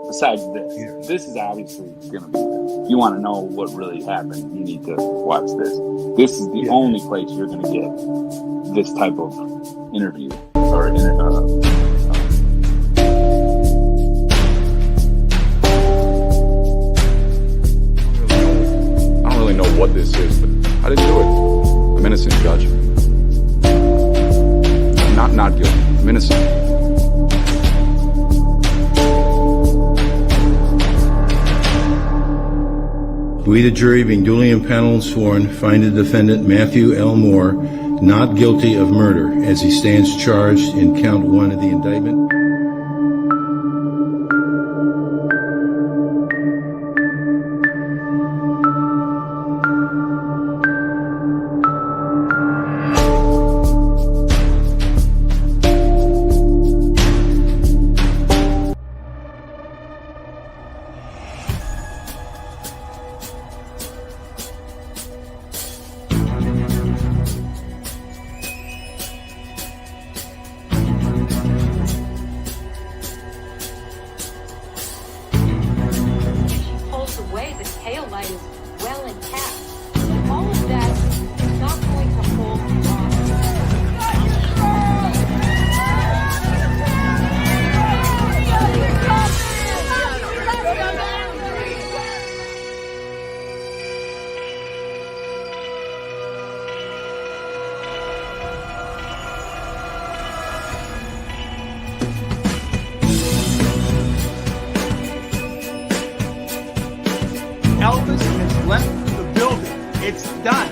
Besides this, this is obviously going to be, if you want to know what really happened, you need to watch this. This is the only place you're going to get this type of interview or I don't really know what this is, but I didn't do it. I'm innocent, Judge. I'm not guilty. I'm innocent. We, the jury, being duly impaneled and sworn, find the defendant, Matthew L. Moore, not guilty of murder, as he stands charged in count 1 of the indictment. Elvis has left the building. It's done.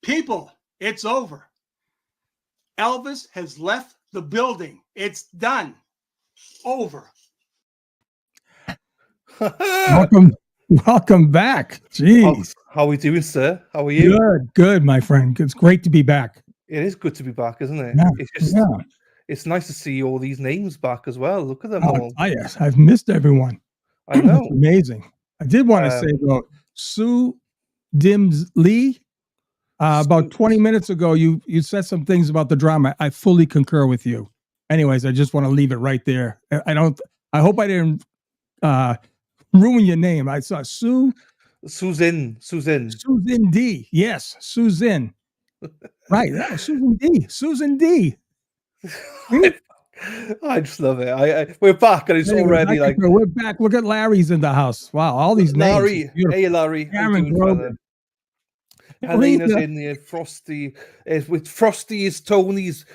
People, it's over. Elvis has left the building. It's done. Over. Welcome back. Jeez. How are we doing, sir? How are you? Good, my friend. It's great to be back. It is good to be back, isn't it? Yeah, It's just, yeah. it's nice to see all these names back as well. Look at them Oh, all. yes, I've missed everyone. I know. It's amazing. I did want to say though, Sue Dims Lee. About 20 minutes ago, you said some things about the drama. I fully concur with you. Anyways, I just want to leave it right there. I hope I didn't ruin your name. I saw Susan D. Yes, Susan. Right. That was Susan D. Susan D. I just love it. We're back, and it's already like we're back. Look at Larry's in the house. Wow, all these Larry. names. Beautiful. Hey, Larry. How you doing, fella? Helena's in there. Frosty. With Frosty is Tony's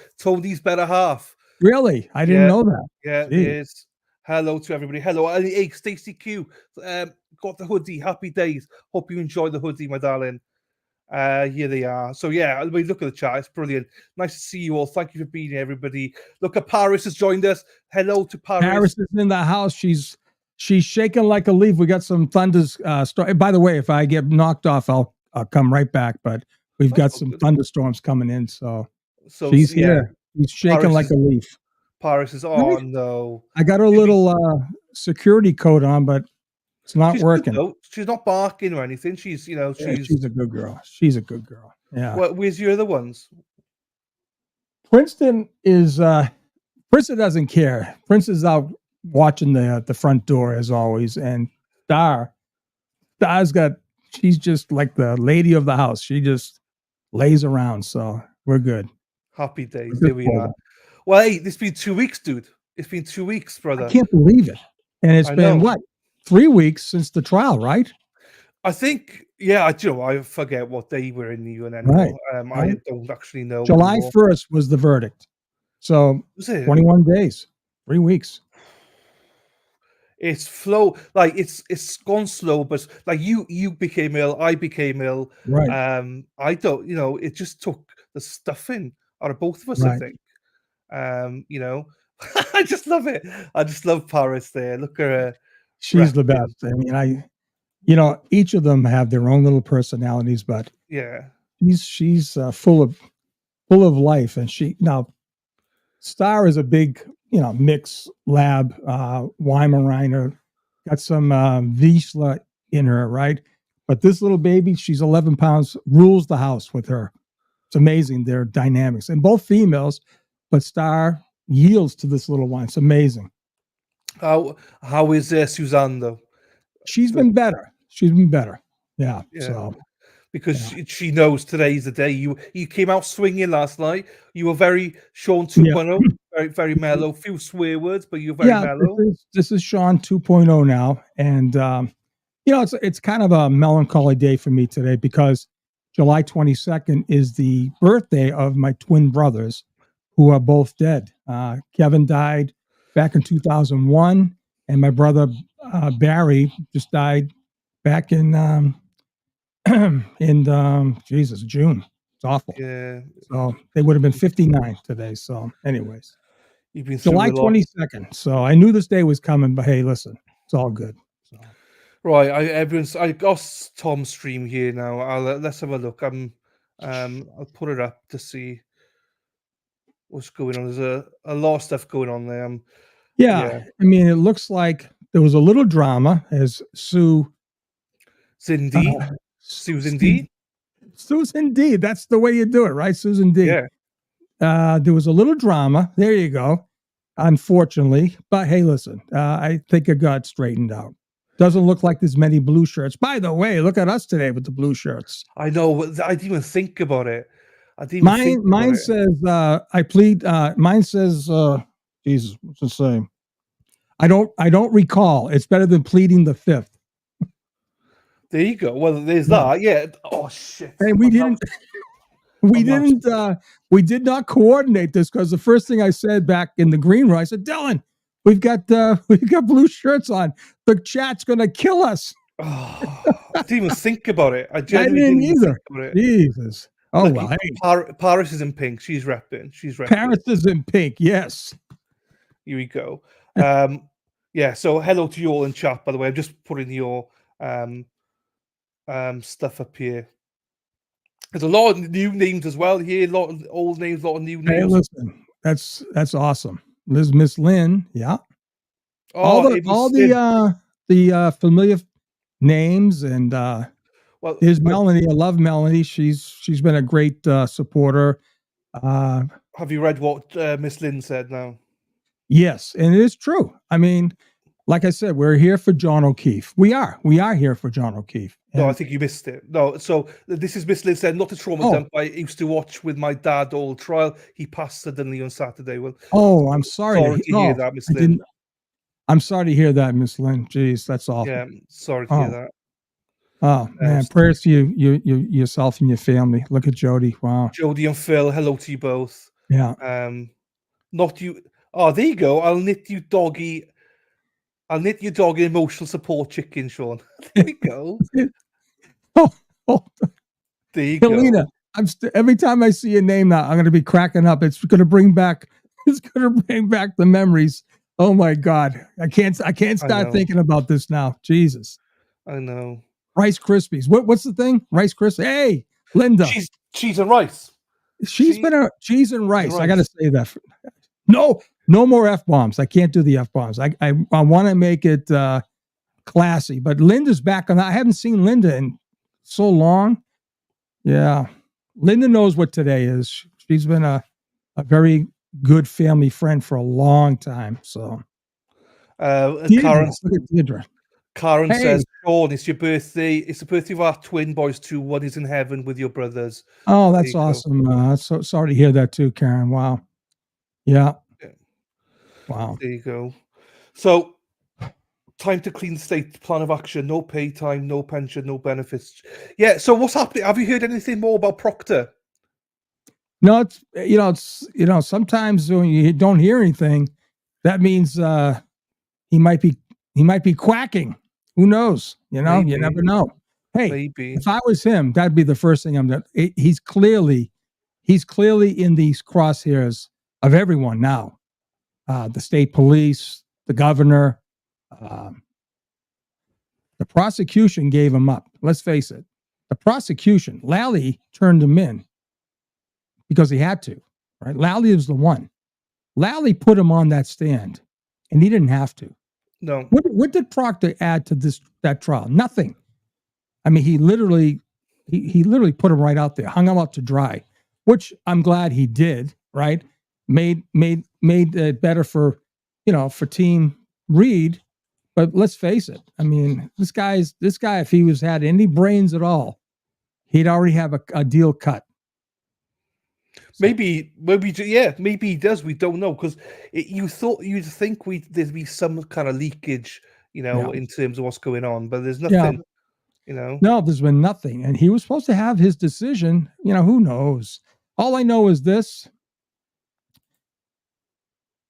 better half. Really? I didn't know that. Yeah, there's. Hello to everybody. Hello. Hey, Stacey Q. Got the hoodie. Happy days. Hope you enjoy the hoodie, my darling. Here they are. So yeah, look at the chat. It's brilliant. Nice to see you all. Thank you for being here, everybody. Look at Paris has joined us. Hello to Paris. Paris is in the house. She's shaking like a leaf. We got some thunders. By the way, if I get knocked off, I'll come right back. But we've got some thunderstorms coming in. So she's here. She's shaking Paris like a leaf. Paris is no. I got a little security coat on, but it's not working. Good, she's not barking or anything. She's she's a good girl. She's a good girl. Yeah. Where's your other ones? Princeton doesn't care. Princeton is out watching the front door as always, and she's just like the lady of the house. She just lays around. So we're good. Happy days. There we are. Well, hey, it's been 2 weeks, dude. It's been 2 weeks, brother. I can't believe it. And it's been what? 3 weeks since the trial, right? I think, yeah. I forget what day we're in even anymore. Right. I don't actually know. July 1st was the verdict. So 21 days, 3 weeks. It's like it's gone slow, but like you became ill, I became ill. Right. I don't, it just took the stuffing out of both of us. Right. I think. I just love it. I just love Paris there. Look at her. She's the best. I mean, each of them have their own little personalities, but yeah, she's full of life. And Star is a big, mixed lab, Weimaraner, got some Wiesler in her, right? But this little baby, she's 11 pounds, rules the house with her. It's amazing, their dynamics. And both females, but Star yields to this little one. It's amazing. How is Suzanne though? She's been better. Yeah. So because she knows today's the day. You came out swinging last night. You were very Sean 2.0, very very mellow. Few swear words, but you're very mellow. This is Sean 2.0 now, and it's kind of a melancholy day for me today because July 22nd is the birthday of my twin brothers, who are both dead. Kevin died back in 2001, and my brother Barry just died back in June. It's awful. Yeah. So they would have been 59 today. So, anyways, July 22nd. So I knew this day was coming, but hey, listen, it's all good. So. Right, I got Tom's stream here now. Let's have a look. I'll put it up to see what's going on. There's a lot of stuff going on there. Yeah, I mean, it looks like there was a little drama as Susan D. That's the way you do it, right? Susan D. Yeah. There was a little drama. There you go. Unfortunately, but hey, listen, I think it got straightened out. Doesn't look like there's many blue shirts. By the way, look at us today with the blue shirts. I know. I didn't even think about it. Mine says, I plead. Mine says, Jesus, what's it say? I don't recall. It's better than pleading the fifth. There you go. Well, there's that. Yeah. Oh shit. Hey, we did not coordinate this because the first thing I said back in the green room, I said, Dylan, we've got blue shirts on. The chat's gonna kill us. Oh, I didn't even think about it. I didn't either. Jesus. Oh, look, well, Paris is in pink. She's repping. Paris is in pink. Yes. Here we go. Yeah. So hello to you all in chat. By the way, I'm just putting your stuff up here. There's a lot of new names as well here. A lot of old names, a lot of new Hey, names. listen, that's awesome. There's Miss Lynn. Yeah. Oh, all the familiar names, and well, there's Melanie. I love Melanie. She's been a great supporter. have you read what Miss Lynn said now? Yes, and it is true. I mean, like I said, we're here for John O'Keefe. We are here for John O'Keefe. No, I think you missed it. No, so this is Miss Lynn said, not a trauma dump I used to watch with my dad all the trial. He passed suddenly on Saturday. Well, I'm sorry to hear that, Miss Lynn. I'm sorry to hear that, Miss Lynn. Jeez, that's awful. Yeah, sorry to hear that. Oh man, prayers to you, yourself and your family. Look at Jody. Wow. Jody and Phil, hello to you both. Yeah. Not you. Oh, there you go. I'll knit your doggy emotional support chicken, Sean. There we go. There you Helena, go. Every time I see a name now, I'm going to be cracking up. It's going to bring back the memories. Oh my God. I can't start thinking about this now. Jesus. I know. Rice Krispies. What's the thing? Rice Krispies. Hey, Linda. Cheese and rice. She's been a cheese and rice. I got to say that. No more F-bombs. I can't do the F-bombs. I want to make it classy, but Linda's back on that. I haven't seen Linda in so long. Yeah. Linda knows what today is. She's been a very good family friend for a long time. So Karen Hey. says, Sean, it's your birthday. It's the birthday of our twin boys too. One is in heaven with your brothers. Oh, that's awesome. So sorry to hear that too, Karen. Wow. Yeah. Wow. There you go. So time to clean the state plan of action. No pay time, no pension, no benefits. Yeah. So what's happening? Have you heard anything more about Proctor? No, it's sometimes when you don't hear anything, that means he might be quacking. Who knows? You never know. Hey, maybe if I was him, that'd be the first thing I'm doing. He's clearly in these crosshairs of everyone now. The state police, the governor, the prosecution gave him up. Let's face it. The prosecution, Lally turned him in because he had to, right? Lally was the one. Lally put him on that stand, and he didn't have to. No. What did Proctor add to that trial? Nothing. I mean, he literally put him right out there, hung him out to dry, which I'm glad he did, right? Made it better for Team Reed. But let's face it. I mean, this guy, if he had any brains at all, he'd already have a deal cut. Maybe he does. We don't know, because you'd think there'd be some kind of leakage, in terms of what's going on, but there's nothing. No, there's been nothing, and he was supposed to have his decision. Who knows? All I know is this: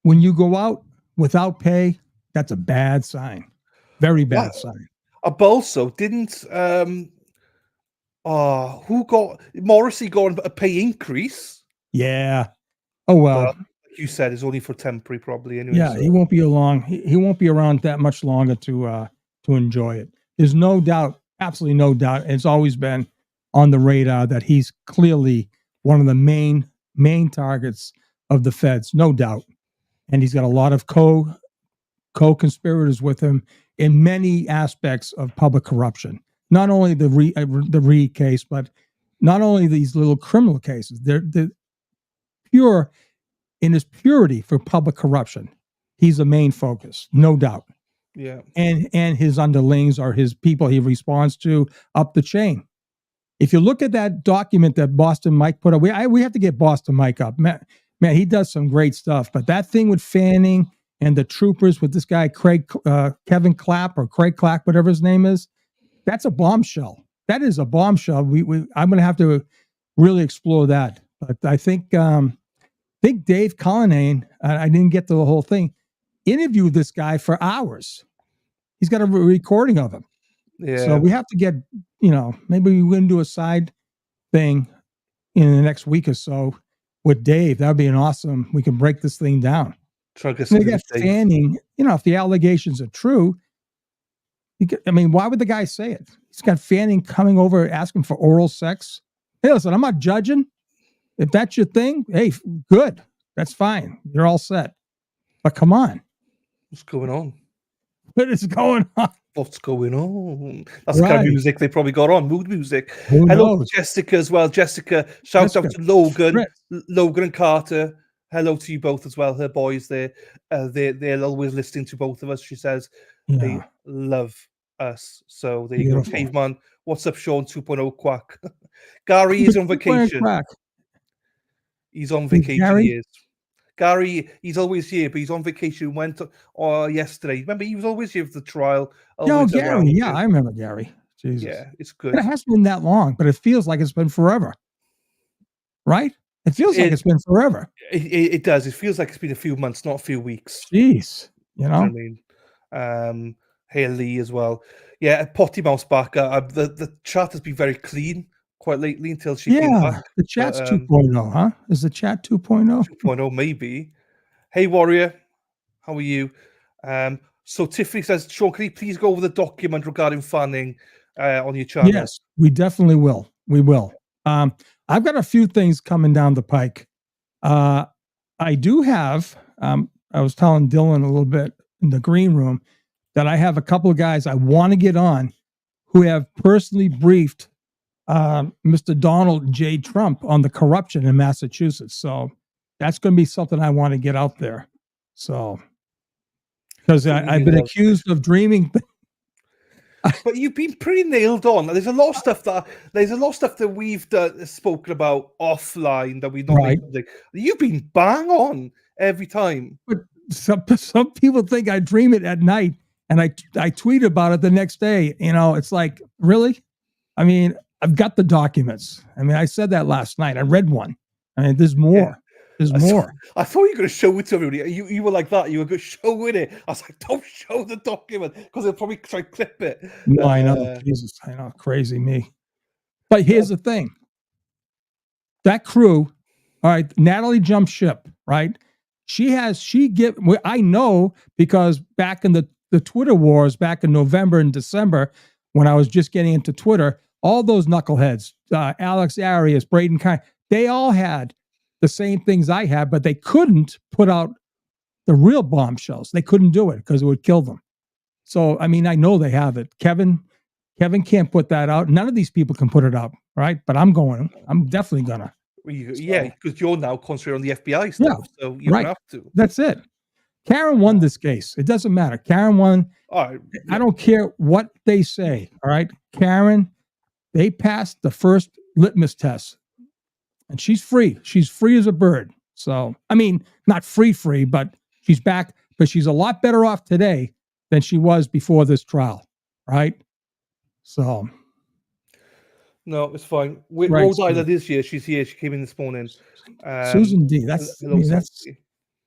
when you go out without pay, that's a bad sign, very bad sign. Also, didn't Morrissey got a pay increase? Yeah. Oh well. Like you said, it's only for temporary, probably. Anyway. Yeah, he won't be along. He won't be around that much longer to enjoy it. There's no doubt, absolutely no doubt. It's always been on the radar that he's clearly one of the main targets of the feds, no doubt. And he's got a lot of co-conspirators with him in many aspects of public corruption. Not only the Reed case, but not only these little criminal cases. They're pure in his purity for public corruption. He's the main focus, no doubt. Yeah. And his underlings are his people he responds to up the chain. If you look at that document that Boston Mike put up, we have to get Boston Mike up. Man, he does some great stuff. But that thing with Fanning and the troopers with this guy, Kevin Clapp or Craig Clapp, whatever his name is, that's a bombshell. That is a bombshell. I'm going to have to really explore that. But I think Dave Cullinane, I didn't get to the whole thing, interviewed this guy for hours. He's got a recording of him. Yeah. So we have to get, maybe we're going to do a side thing in the next week or so with Dave. That would be we can break this thing down. They got Fanning, if the allegations are true, why would the guy say it? He's got Fanning coming over asking for oral sex. Hey, listen, I'm not judging. If that's your thing, hey, good. That's fine. You're all set. But come on. What's going on? What is going on? What's going on? That's the kind of music they probably got on, mood music. Who Hello knows? to Jessica as well. Jessica, shout out to Logan, Logan and Carter. Hello to you both as well. Her boys, they're always listening to both of us. She says they love us. So there you go. Caveman, what's up, Sean 2.0 Quack? Gary is on vacation. He's on vacation. He is. Gary, he's always here, but he's on vacation. Went yesterday. Remember, he was always here for the trial. Oh, Gary. Yeah, I remember Gary. Jesus. Yeah, it's good. And it hasn't been that long, but it feels like it's been forever. Right? It feels like it's been forever. It does. It feels like it's been a few months, not a few weeks. Jeez. You know? I mean, hey, Lee as well. Yeah, Potty Mouse back. The chat has been very clean quite lately until she came back. The chat's 2.0, huh? Is the chat 2.0? 2.0, maybe. Hey, Warrior. How are you? So Tiffany says, Sean, can you please go over the document regarding Fanning on your channel? Yes, we definitely will. We will. I've got a few things coming down the pike. I do have, I was telling Dylan a little bit in the green room that I have a couple of guys I want to get on who have personally briefed Mr. Donald J. Trump on the corruption in Massachusetts. So that's going to be something I want to get out there. So, because I've been accused of dreaming. But you've been pretty nailed on. There's a lot of stuff that we've spoken about offline that we don't. Right. You've been bang on every time. But some people think I dream it at night, and I tweet about it the next day. You know, it's like, really? I mean, I've got the documents. I mean, I said that last night. I read one. I mean, there's more. Yeah. There's more. I thought you were going to show it to everybody. You were like that. You were going to show it. I was like, don't show the document because they'll probably try to clip it. No, I know. Jesus, I know. Crazy me. But here's the thing. That crew, all right, Natalie jumped ship, right? I know because back in the Twitter wars back in November and December, when I was just getting into Twitter, all those knuckleheads, Alex Arias, Braden Kine, they all had the same things I had, but they couldn't put out the real bombshells. They couldn't do it because it would kill them. So, I mean, I know they have it. Kevin can't put that out. None of these people can put it out, right? But I'm definitely gonna. Yeah, because you're now concentrating on the FBI stuff, so you have to. That's it. Karen won this case. It doesn't matter. Karen won. All right. I don't care what they say. All right, Karen, they passed the first litmus test. And she's free. She's free as a bird. So, I mean, not free, but she's back. But she's a lot better off today than she was before this trial, right? So. No, it's fine. Rhode Island is here. She's here. She came in this morning. Susan D. That's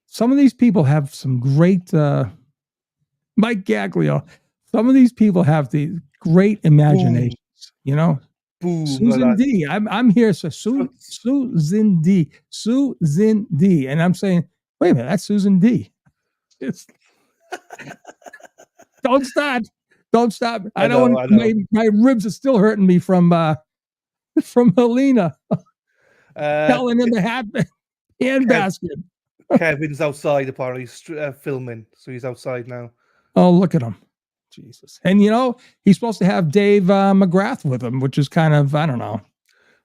some of these people have some great, Mike Gaglio. Some of these people have the great imaginations, you know? Boom, Susan D. I'm here, so Susan D. Susan D. And I'm saying, wait a minute, that's Susan D. It's don't stop. I know. My ribs are still hurting me from Helena. Helen in the hand basket. Kevin's outside apparently filming, so he's outside now. Oh, look at him. Jesus. And, you know, he's supposed to have Dave McGrath with him, which is kind of, I don't know.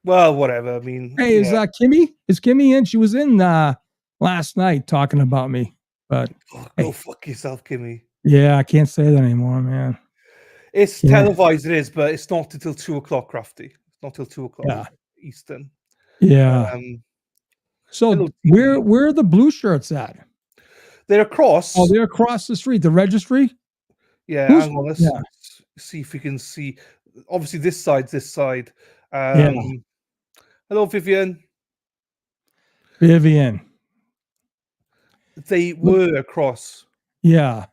Well, whatever. I mean. Hey, is Kimmy in? She was in last night talking about me. But go fuck yourself, Kimmy. Yeah, I can't say that anymore, man. It's televised, it is, but it's not until 2:00, Crafty. It's not till 2:00 Eastern. Yeah. So where are the blue shirts at? They're across. Oh, they're across the street. The registry? Yeah, hang on, let's see if we can see. Obviously, this side. Hello, Vivian. They were across. Yeah.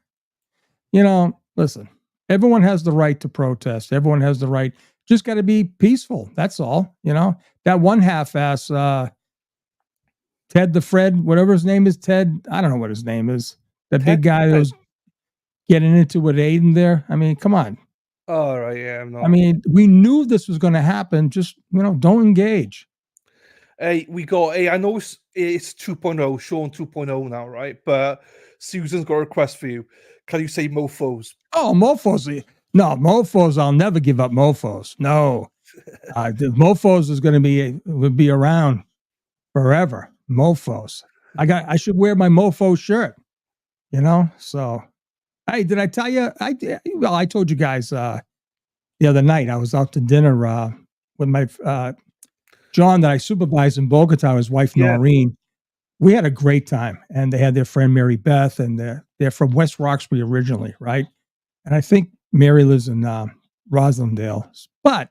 You know, listen, everyone has the right to protest. Everyone has the right. Just got to be peaceful. That's all. You know, that one half-ass Ted the Fred, whatever his name is, Ted. I don't know what his name is. That big guy that was getting into with Aiden there. I mean, come on. All right, yeah, I'm not. I mean, we knew this was going to happen. Just, don't engage. Hey, we got. Hey, I know it's 2.0, Sean 2.0 now, right? But Susan's got a request for you. Can you say mofos? Oh, mofos. No, mofos. I'll never give up mofos. No. The mofos is going to would be around forever. Mofos. I should wear my mofo shirt, So, hey, did I tell you? I told you guys the other night I was out to dinner with my John that I supervised in Bogota, his wife Noreen. We had a great time, and they had their friend Mary Beth, and they're from West Roxbury originally, right? And I think Mary lives in Roslindale, but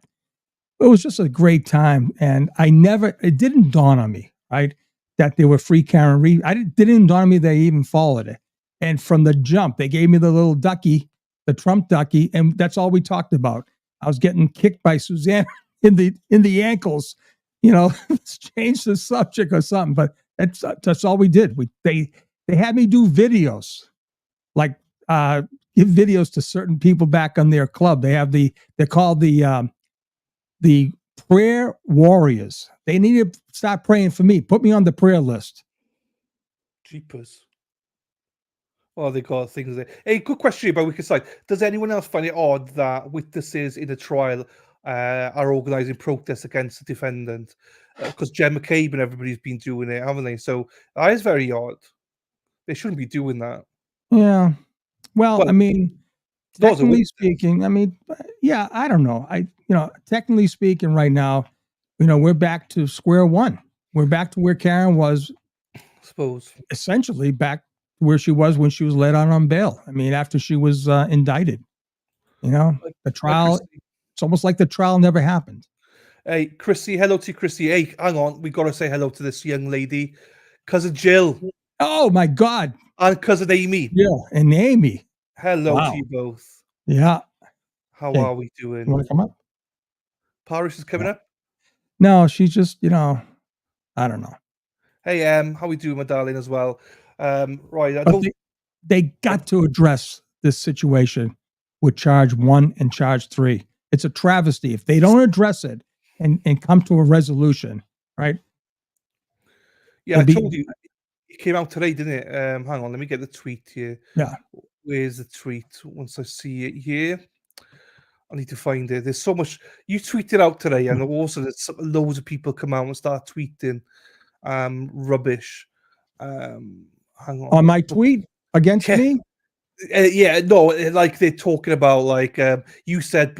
it was just a great time. And it didn't dawn on me, right, that they were free Karen Reed. Didn't dawn on me they even followed it. And from the jump, they gave me the little ducky, the Trump ducky, and that's all we talked about. I was getting kicked by Suzanne in the ankles, let's change the subject or something. But that's all we did. They had me do videos, like give videos to certain people back on their club. They're called the prayer warriors. They need to start praying for me. Put me on the prayer list. Jeepers. Well, they got things there. Hey, good question about Wicked Side. Does anyone else find it odd that witnesses in a trial are organising protests against the defendant? Because Jen McCabe and everybody's been doing it, haven't they? So that is very odd. They shouldn't be doing that. Yeah. Well, I mean, technically speaking, I don't know. Technically speaking, right now, we're back to square one. We're back to where Karen was, I suppose, essentially back where she was when she was let out on bail. I mean, after she was indicted, the trial, it's almost like the trial never happened. Hey, Chrissy, hello to Chrissy. Hey, hang on. We got to say hello to this young lady, cousin Jill. Oh, my God. And cousin Amy. Yeah, and Amy. Hello to you both. Yeah. How are we doing? You want to come up? Paris is coming up? No, she's just, I don't know. Hey, how we doing, my darling, as well? Right. They got to address this situation with charge 1 and charge 3. It's a travesty if they don't address it and come to a resolution, right? Yeah, I told you it came out today, didn't it? Hang on, let me get the tweet here. Yeah. Where's the tweet? Once I see it here, I need to find it. There's so much. You tweeted out today, and also there's loads of people come out and start tweeting rubbish. Hang on. My tweet against me? No, like they're talking about like you said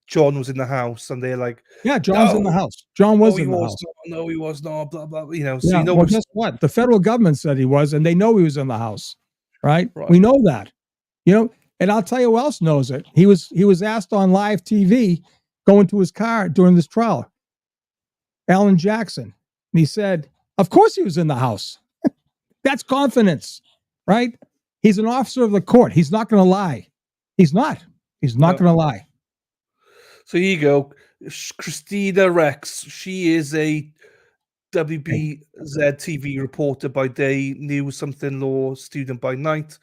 John was in the house, and they're like, yeah, John's in the house. John was in the house. No, he was not. Blah blah. So well, guess what? The federal government said he was, and they know he was in the house, right? We know that, and I'll tell you who else knows it. He was asked on live TV, going to his car during this trial. Alan Jackson, and he said, "Of course he was in the house." That's confidence, right? He's an officer of the court. He's not going to lie. He's not. He's not going to lie. So here you go. Christina Rex. She is a WBZ TV reporter by day, news something law student by night,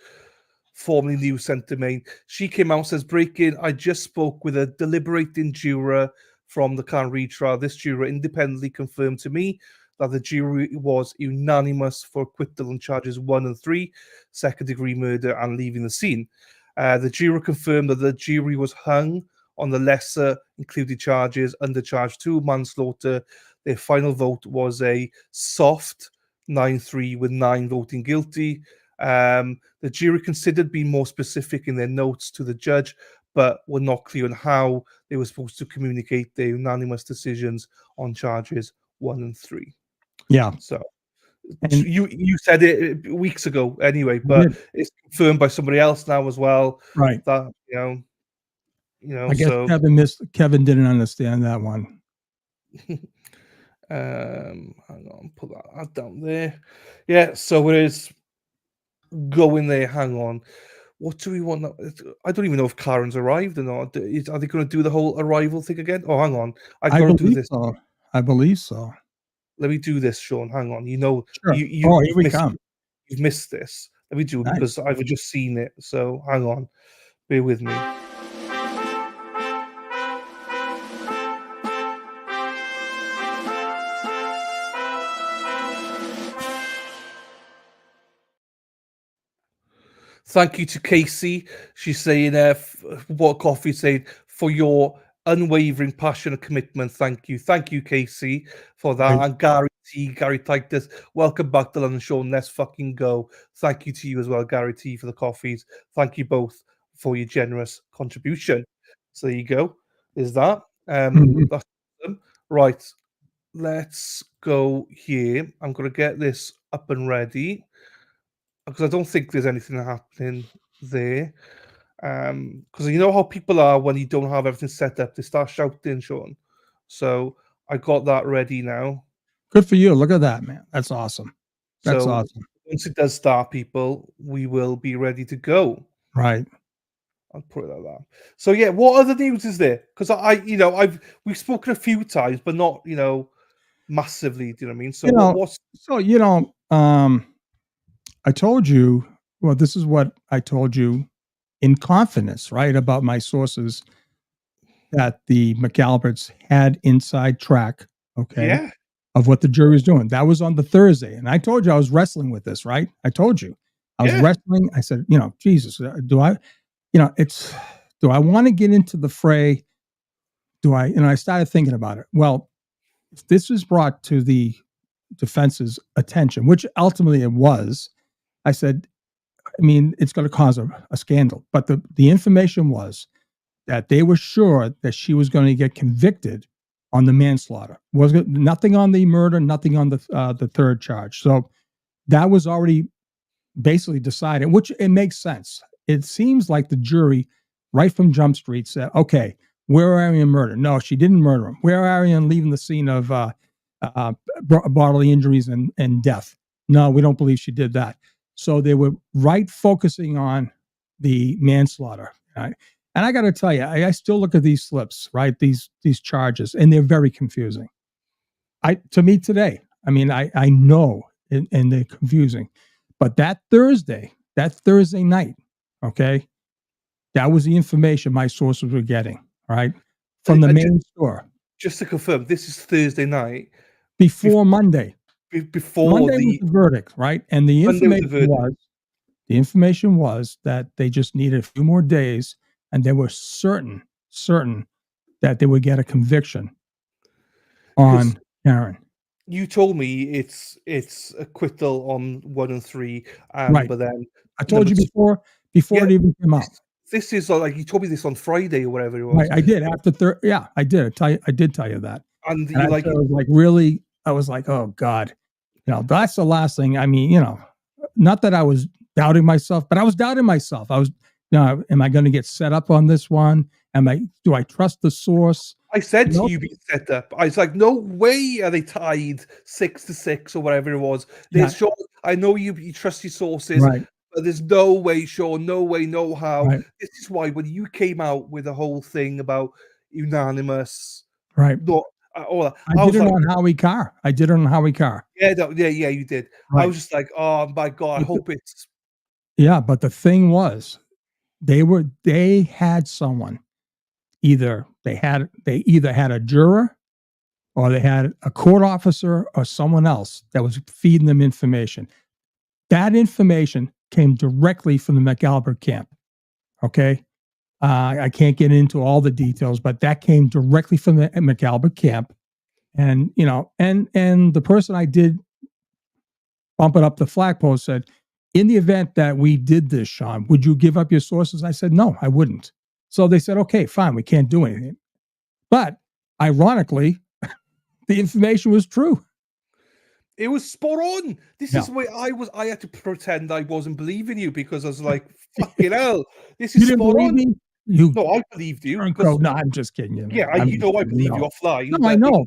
formerly News Centre Main. She came out and says, breaking, I just spoke with a deliberating juror from the Karen Reed trial. This juror independently confirmed to me that the jury was unanimous for acquittal on charges 1 and 3, second-degree murder and leaving the scene. The juror confirmed that the jury was hung on the lesser included charges under charge 2, manslaughter. Their final vote was a soft 9-3 with 9 voting guilty. The jury considered being more specific in their notes to the judge, but were not clear on how they were supposed to communicate their unanimous decisions on charges 1 and 3. Yeah. So you said it weeks ago anyway, but it's confirmed by somebody else now as well. Right. That I guess Kevin didn't understand that one. Hang on, put that down there. Yeah, so it is going there. Hang on. What do we want? I don't even know if Karen's arrived or not. Are they going to do the whole arrival thing again? Oh, hang on. I got to do this. So. I believe so. Let me do this, Sean. Hang on. Sure. Here we come. You've missed this. Let me do it because I've just seen it. So hang on. Bear with me. Thank you to Casey. She's saying, what coffee saying, for your unwavering passion and commitment. Thank you. Thank you, Casey, for that. Right. And Gary Titus, welcome back to London Show. Let's fucking go. Thank you to you as well, Gary T, for the coffees. Thank you both for your generous contribution. So there you go. Is that? Mhm. That's awesome. Right. Let's go here. I'm going to get this up and ready because I don't think there's anything happening there. Because you know how people are when you don't have everything set up, they start shouting, Sean. So I got that ready now. Good for you. Look at that, man. That's awesome. That's So awesome. once it does start, people, we will be ready to go. Right. I'll put it like that. So yeah, what other news is there? Because we've spoken a few times, but not massively. Do you know what I mean? So what's I told you. Well, this is what I told you in confidence, right, about my sources that the McAlberts had inside track. Okay. Yeah. Of what the jury was doing. That was on the Thursday. And I told you I was wrestling with this, right? I told you. I was wrestling. I said, Jesus, do I want to get into the fray? I started thinking about it. Well, if this was brought to the defense's attention, which ultimately it was, I said, it's going to cause a scandal. But the information was that they were sure that she was going to get convicted on the manslaughter. Was nothing on the murder, nothing on the third charge. So that was already basically decided, which it makes sense. It seems like the jury, right from Jump Street, said, okay, where are Arian murder? No, she didn't murder him. Where are Arian leaving the scene of bodily injuries and death? No, we don't believe she did that. So they were focusing on the manslaughter. Right? And I got to tell you, I still look at these slips, right? These charges, and they're very confusing. To me today, I know, and they're confusing. But that Thursday night, okay, that was the information my sources were getting, right, from the main store. Just to confirm, this is Thursday night before Monday. Before Monday was the verdict, right? And the information was that they just needed a few more days, and they were certain that they would get a conviction on Karen. You told me it's acquittal on 1 and 3, right? But then I told you before it even came out. This is like you told me this on Friday or whatever it was. Right, I did after I did. I did tell you that. And I was like, really? I was like, oh God, that's the last thing. Not that I was doubting myself, but I was doubting myself. I was, am I going to get set up on this one? Do I trust the source? I said to you, being set up. I was like, no way are they tied 6-6 or whatever it was. Sean, I know you trust your sources, right? But there's no way, Sean, no way, no how. Right. This is why when you came out with the whole thing about unanimous, right? Not all that. I did it on Howie Carr. Yeah, you did. Right. I was just like, oh my God, I hope it's. Yeah, but the thing was, they had someone. They either had a juror, or they had a court officer, or someone else that was feeding them information. That information came directly from the McAlbert camp. Okay, I can't get into all the details, but that came directly from the McAlbert camp, and and the person I did bump it up the flagpole said, in the event that we did this, Sean, would you give up your sources? I said, no, I wouldn't. So they said, okay, fine, we can't do anything. But ironically, the information was true. It was spot on. This is where I had to pretend I wasn't believing you because I was like, fucking hell, this is spot on. Me? No, I believed you. No, I'm just kidding you. Yeah, I believe you offline. No, I know.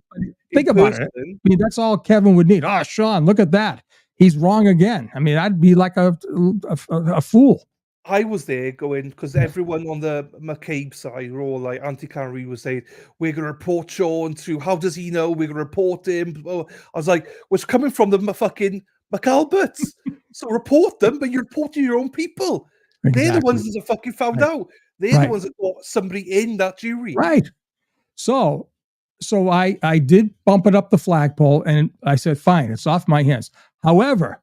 Think about it. That's all Kevin would need. Oh, Sean, look at that. He's wrong again. I'd be like a fool. I was there going, because everyone on the McCabe side were all like, anti-Canary was saying, we're going to report Sean to, how does he know? We're going to report him. Oh, I was like, it's coming from the fucking McAlberts. So report them, but you're reporting your own people. Exactly. They're the ones that are fucking found out. They're the ones that got somebody in that jury. Right. So I did bump it up the flagpole, and I said, fine, it's off my hands. However,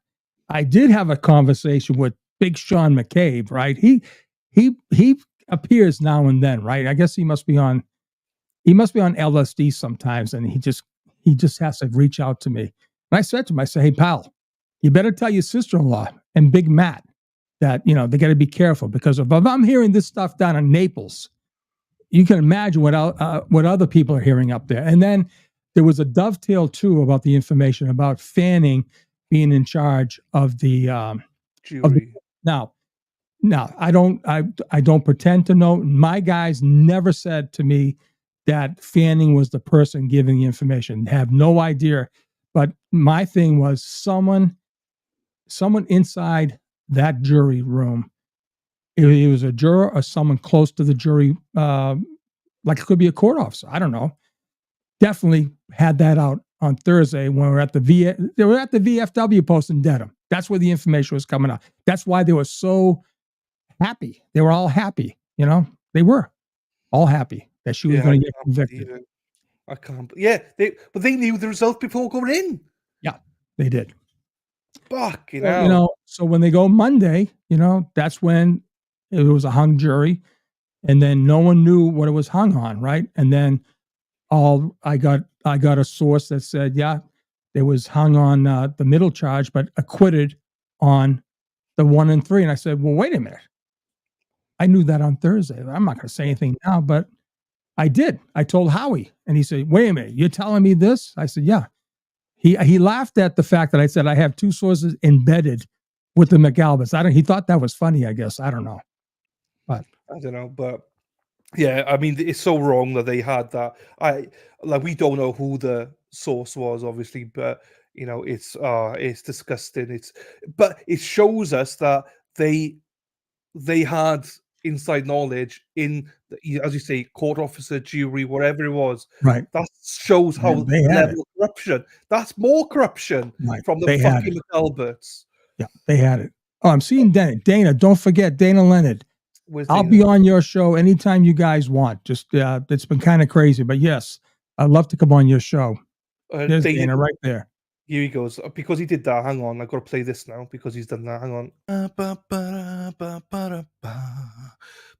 I did have a conversation with Big Sean McCabe, right? He appears now and then, right? I guess he must be on LSD sometimes, and he just has to reach out to me. And I said to him, I say, hey pal, you better tell your sister-in-law and Big Matt that they got to be careful, because if I'm hearing this stuff down in Naples, you can imagine what other people are hearing up there. And then there was a dovetail too about the information about Fanning being in charge of the Jury. Now, I don't pretend to know. My guys never said to me that Fanning was the person giving the information. Have no idea. But my thing was someone inside that jury room. It was a juror or someone close to the jury, like it could be a court officer. I don't know. Definitely had that out on Thursday when we were at the VFW post in Dedham. That's where the information was coming out. That's why they were so happy. They were all happy. They were all happy that she was going to get convicted. I can't. Yeah, but they knew the result before going in. Yeah, they did. Fuck, So when they go Monday, that's when it was a hung jury, and then no one knew what it was hung on, right? And then I got a source that said, yeah, it was hung on the middle charge, but acquitted on the 1 and 3. And I said, well, wait a minute. I knew that on Thursday. I'm not going to say anything now, but I did. I told Howie, and he said, wait a minute, you're telling me this? I said, yeah. He laughed at the fact that I said I have two sources embedded with the McAlbers. He thought that was funny, I guess. I don't know. But I don't know, but yeah, I mean, it's so wrong that they had that. We don't know who the source was, obviously, but it's disgusting. But it shows us that they had inside knowledge in, as you say, court officer, jury, whatever it was. Right. That shows how they had level of corruption. That's more corruption from the fucking McAlberts. Yeah, they had it. Oh, I'm seeing Dana. Dana, don't forget Dana Leonard. I'll be on your show anytime you guys want. Just it's been kind of crazy, but yes, I'd love to come on your show. There's Dana right there. Here he goes. Because he did that. Hang on, I've got to play this now because he's done that. Hang on.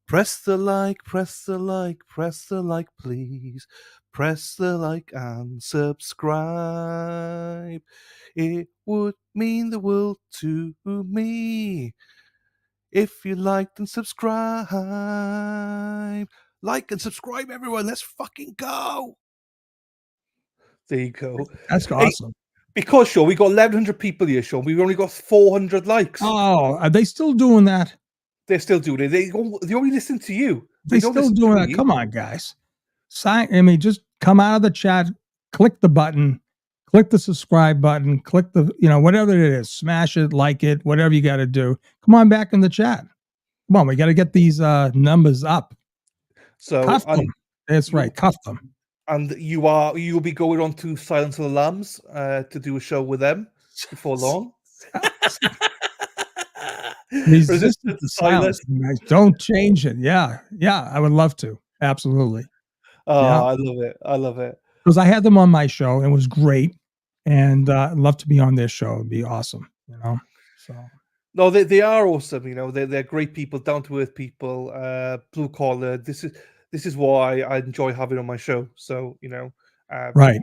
Press the like, press the like, press the like, please. Press the like and subscribe. It would mean the world to me if you liked and subscribe. Like and subscribe, everyone. Let's fucking go. There you go. That's awesome. Because, Sean, we got 1,100 people here, Sean. We've only got 400 likes. Oh, are they still doing that? They're still doing it. They only listen to you. They're still doing that. Come on, guys. Just come out of the chat, click the button, click the subscribe button, click the, whatever it is, smash it, like it, whatever you got to do. Come on back in the chat. Come on, we got to get these numbers up. So cuff them. That's right, cuff them. And you'll be going on to Silence of the Lambs to do a show with them before long. Resistance to silence. Guys. Don't change it. Yeah, I would love to. Absolutely. Oh, yeah. I love it. Because I had them on my show and it was great, and I'd love to be on their show. It'd be awesome. So. No, they are awesome. They're great people, down to earth people, blue collar. This is why I enjoy having on my show. So right.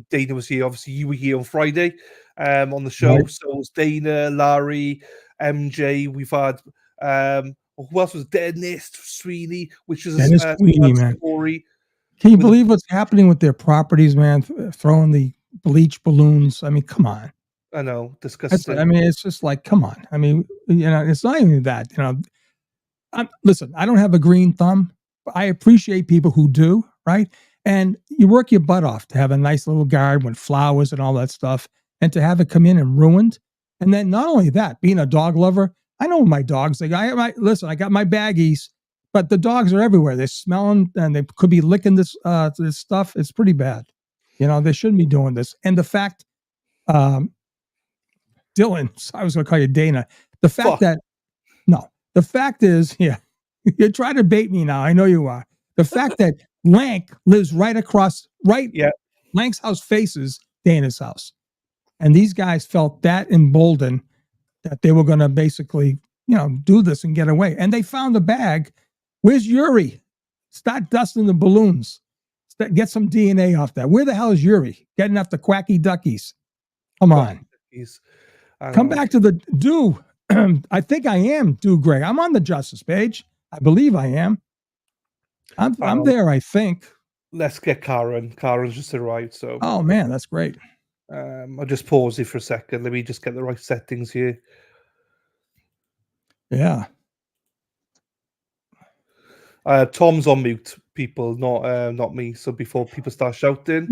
Dana was here. Obviously, you were here on Friday, on the show. Right. So was Dana, Larry, MJ. We've had who else was Dennis Sweeney, which is Dennis Sweeney, man. Story. Can you believe what's happening with their properties, man? Throwing the bleach balloons. I mean, come on. I know, disgusting. It's just like, come on. I mean, it's not even that. Listen, I don't have a green thumb. I appreciate people who do, right? And you work your butt off to have a nice little garden with flowers and all that stuff, and to have it come in and ruined. And then not only that, being a dog lover, I know my dogs. I got my baggies, but the dogs are everywhere. They're smelling and they could be licking this stuff. It's pretty bad. They shouldn't be doing this. And the fact, Dylan, I was going to call you Dana. The fact is, yeah. You're trying to bait me now. I know you are. The fact that Lank lives Lank's house faces Dana's house. And these guys felt that emboldened that they were going to basically do this and get away. And they found the bag. Where's Yuri? Start dusting the balloons. Get some DNA off that. Where the hell is Yuri? Getting after Quacky Duckies. Come on. Come back to the do. I think I am, do Greg. I'm on the justice page. I believe I am. I'm there, I think. Let's get Karen. Karen's just arrived, so. Oh man, that's great. I'll just pause it for a second. Let me just get the right settings here. Yeah. Tom's on mute, people, not me. So before people start shouting,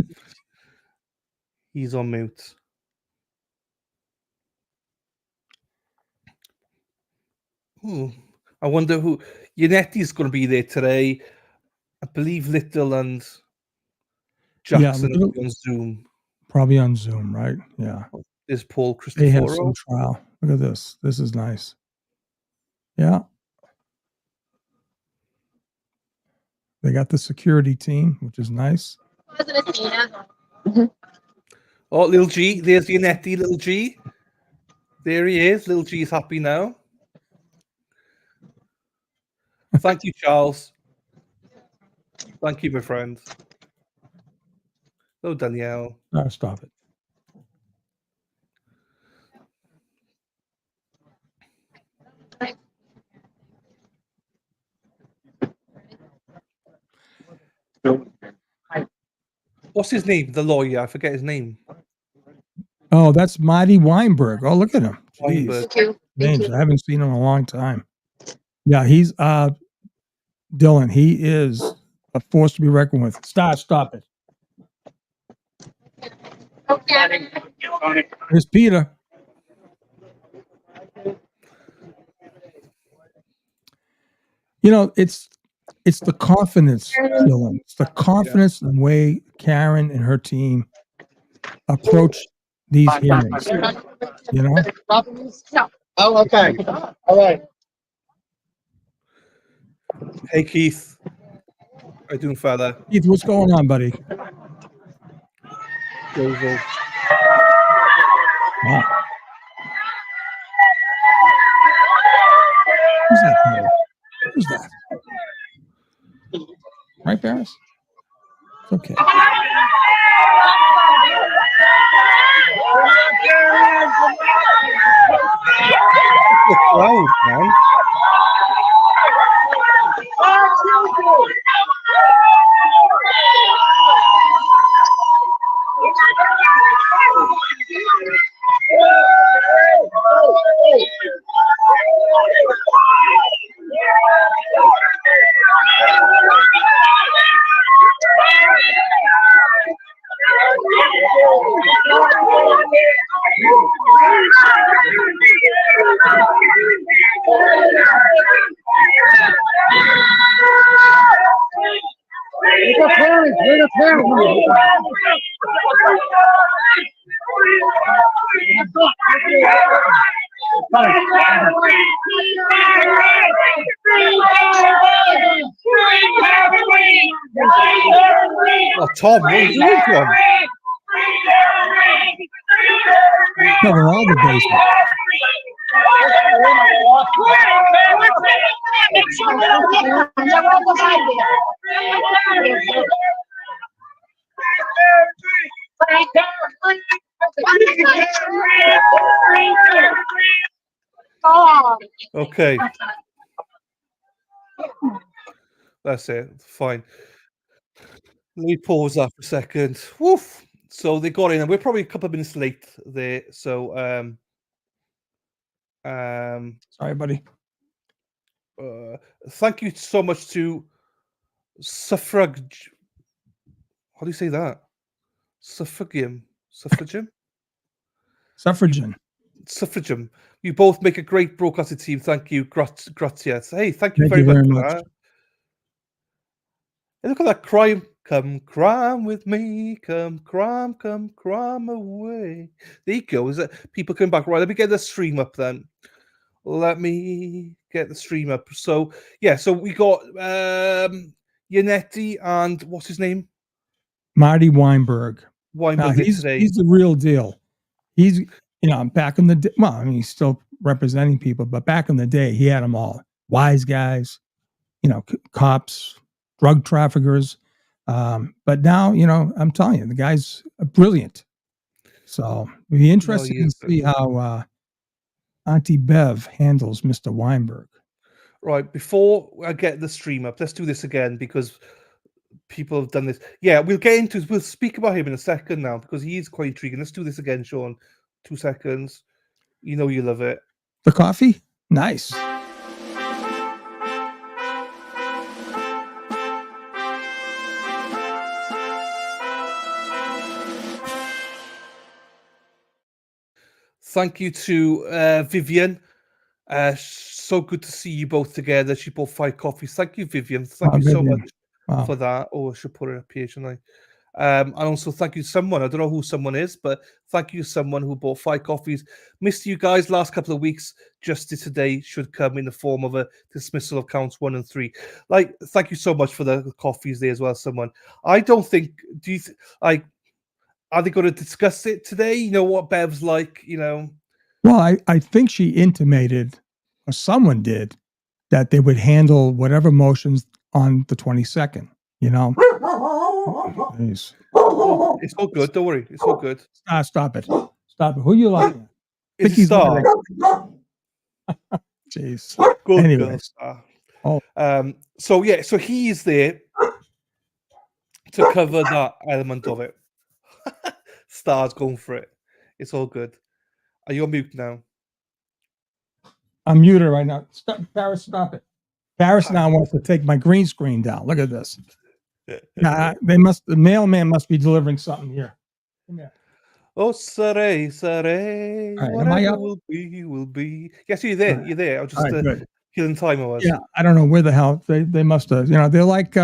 he's on mute. I wonder who Yanetti's going to be there today. I believe Little and Jackson will be on Zoom. Probably on Zoom, right? Yeah. Is Paul Christoforo? They have some trial. Look at this. This is nice. Yeah. They got the security team, which is nice. Oh, Little G. There's Yanetti, Little G. There he is. Little G is happy now. Thank you, Charles. Thank you, my friend. Oh, Danielle. No, stop it. What's his name? The lawyer. I forget his name. Oh, that's Marty Weinberg. Oh, look at him. Weinberg. Names. I haven't seen him in a long time. Yeah, he's Dylan. He is a force to be reckoned with. Stop it. Here's Peter. It's the confidence, Dylan. It's the confidence in the way Karen and her team approach these hearings. Oh, okay. All right. Hey, Keith. How you doing, fella? Keith, what's going on, buddy? Jovo. Wow. Who's that? Who's that? Right, Barris? It's okay. The crowd, man. Oh, Tom, what are you doing, Tom? Cover all the bases. Okay. That's it. Fine. Let me pause that for a second. Woof. So they got in, and we're probably a couple of minutes late there. So, Sorry, buddy. thank you so much to Suffrage. How do you say that? Suffragium. You both make a great broadcasting team. Thank you. Gracias. Hey, thank you very much for that. Hey, look at that crime. Come crime with me. Come crime away. There you go. Is it people coming back? Right, let me get the stream up then. Let me get the stream up. So, yeah, so we got Yanetti and what's his name? Marty Weinberg. Weinberg he's today. He's the real deal. back in the day, well, I mean, he's still representing people, but back in the day, he had them all. Wise guys, cops, drug traffickers. But now, I'm telling you, the guy's brilliant. So it'd be interesting to see how Auntie Bev handles Mr. Weinberg. Right, before I get the stream up, let's do this again because people have done this. Yeah, we'll speak about him in a second now because he is quite intriguing. Let's do this again, Sean. 2 seconds. You know you love it. The coffee? Nice. Thank you to Vivian. So good to see you both together. She bought 5 coffees. Thank you, Vivian. Thank you so much for that. Oh, I should put it up here, shouldn't I? And also thank you to someone. I don't know who someone is, but thank you to someone who bought 5 coffees. Missed you guys last couple of weeks. Justice today should come in the form of a dismissal of counts 1 and 3. Thank you so much for the coffees there as well, someone. I don't think, are they going to discuss it today? What Bev's like, Well, I think she intimated, or someone did, that they would handle whatever motions on the 22nd, Jeez. It's all good. Don't worry. It's all good. Stop it. Stop it. Who you like? It's a star. Jeez. Good Anyways. girl, Oh. So he's there to cover that element of it. Star's going for it. It's all good. Are you on mute now? I'm muted right now. Stop, Paris, stop it. Paris now wants to take my green screen down. Look at this. The mailman must be delivering something here. Come here. Oh, Saray, Right, whatever will be. Yes, you're there. You're there. I was just killing time. I was. Yeah, I don't know where the hell they must have. They're like.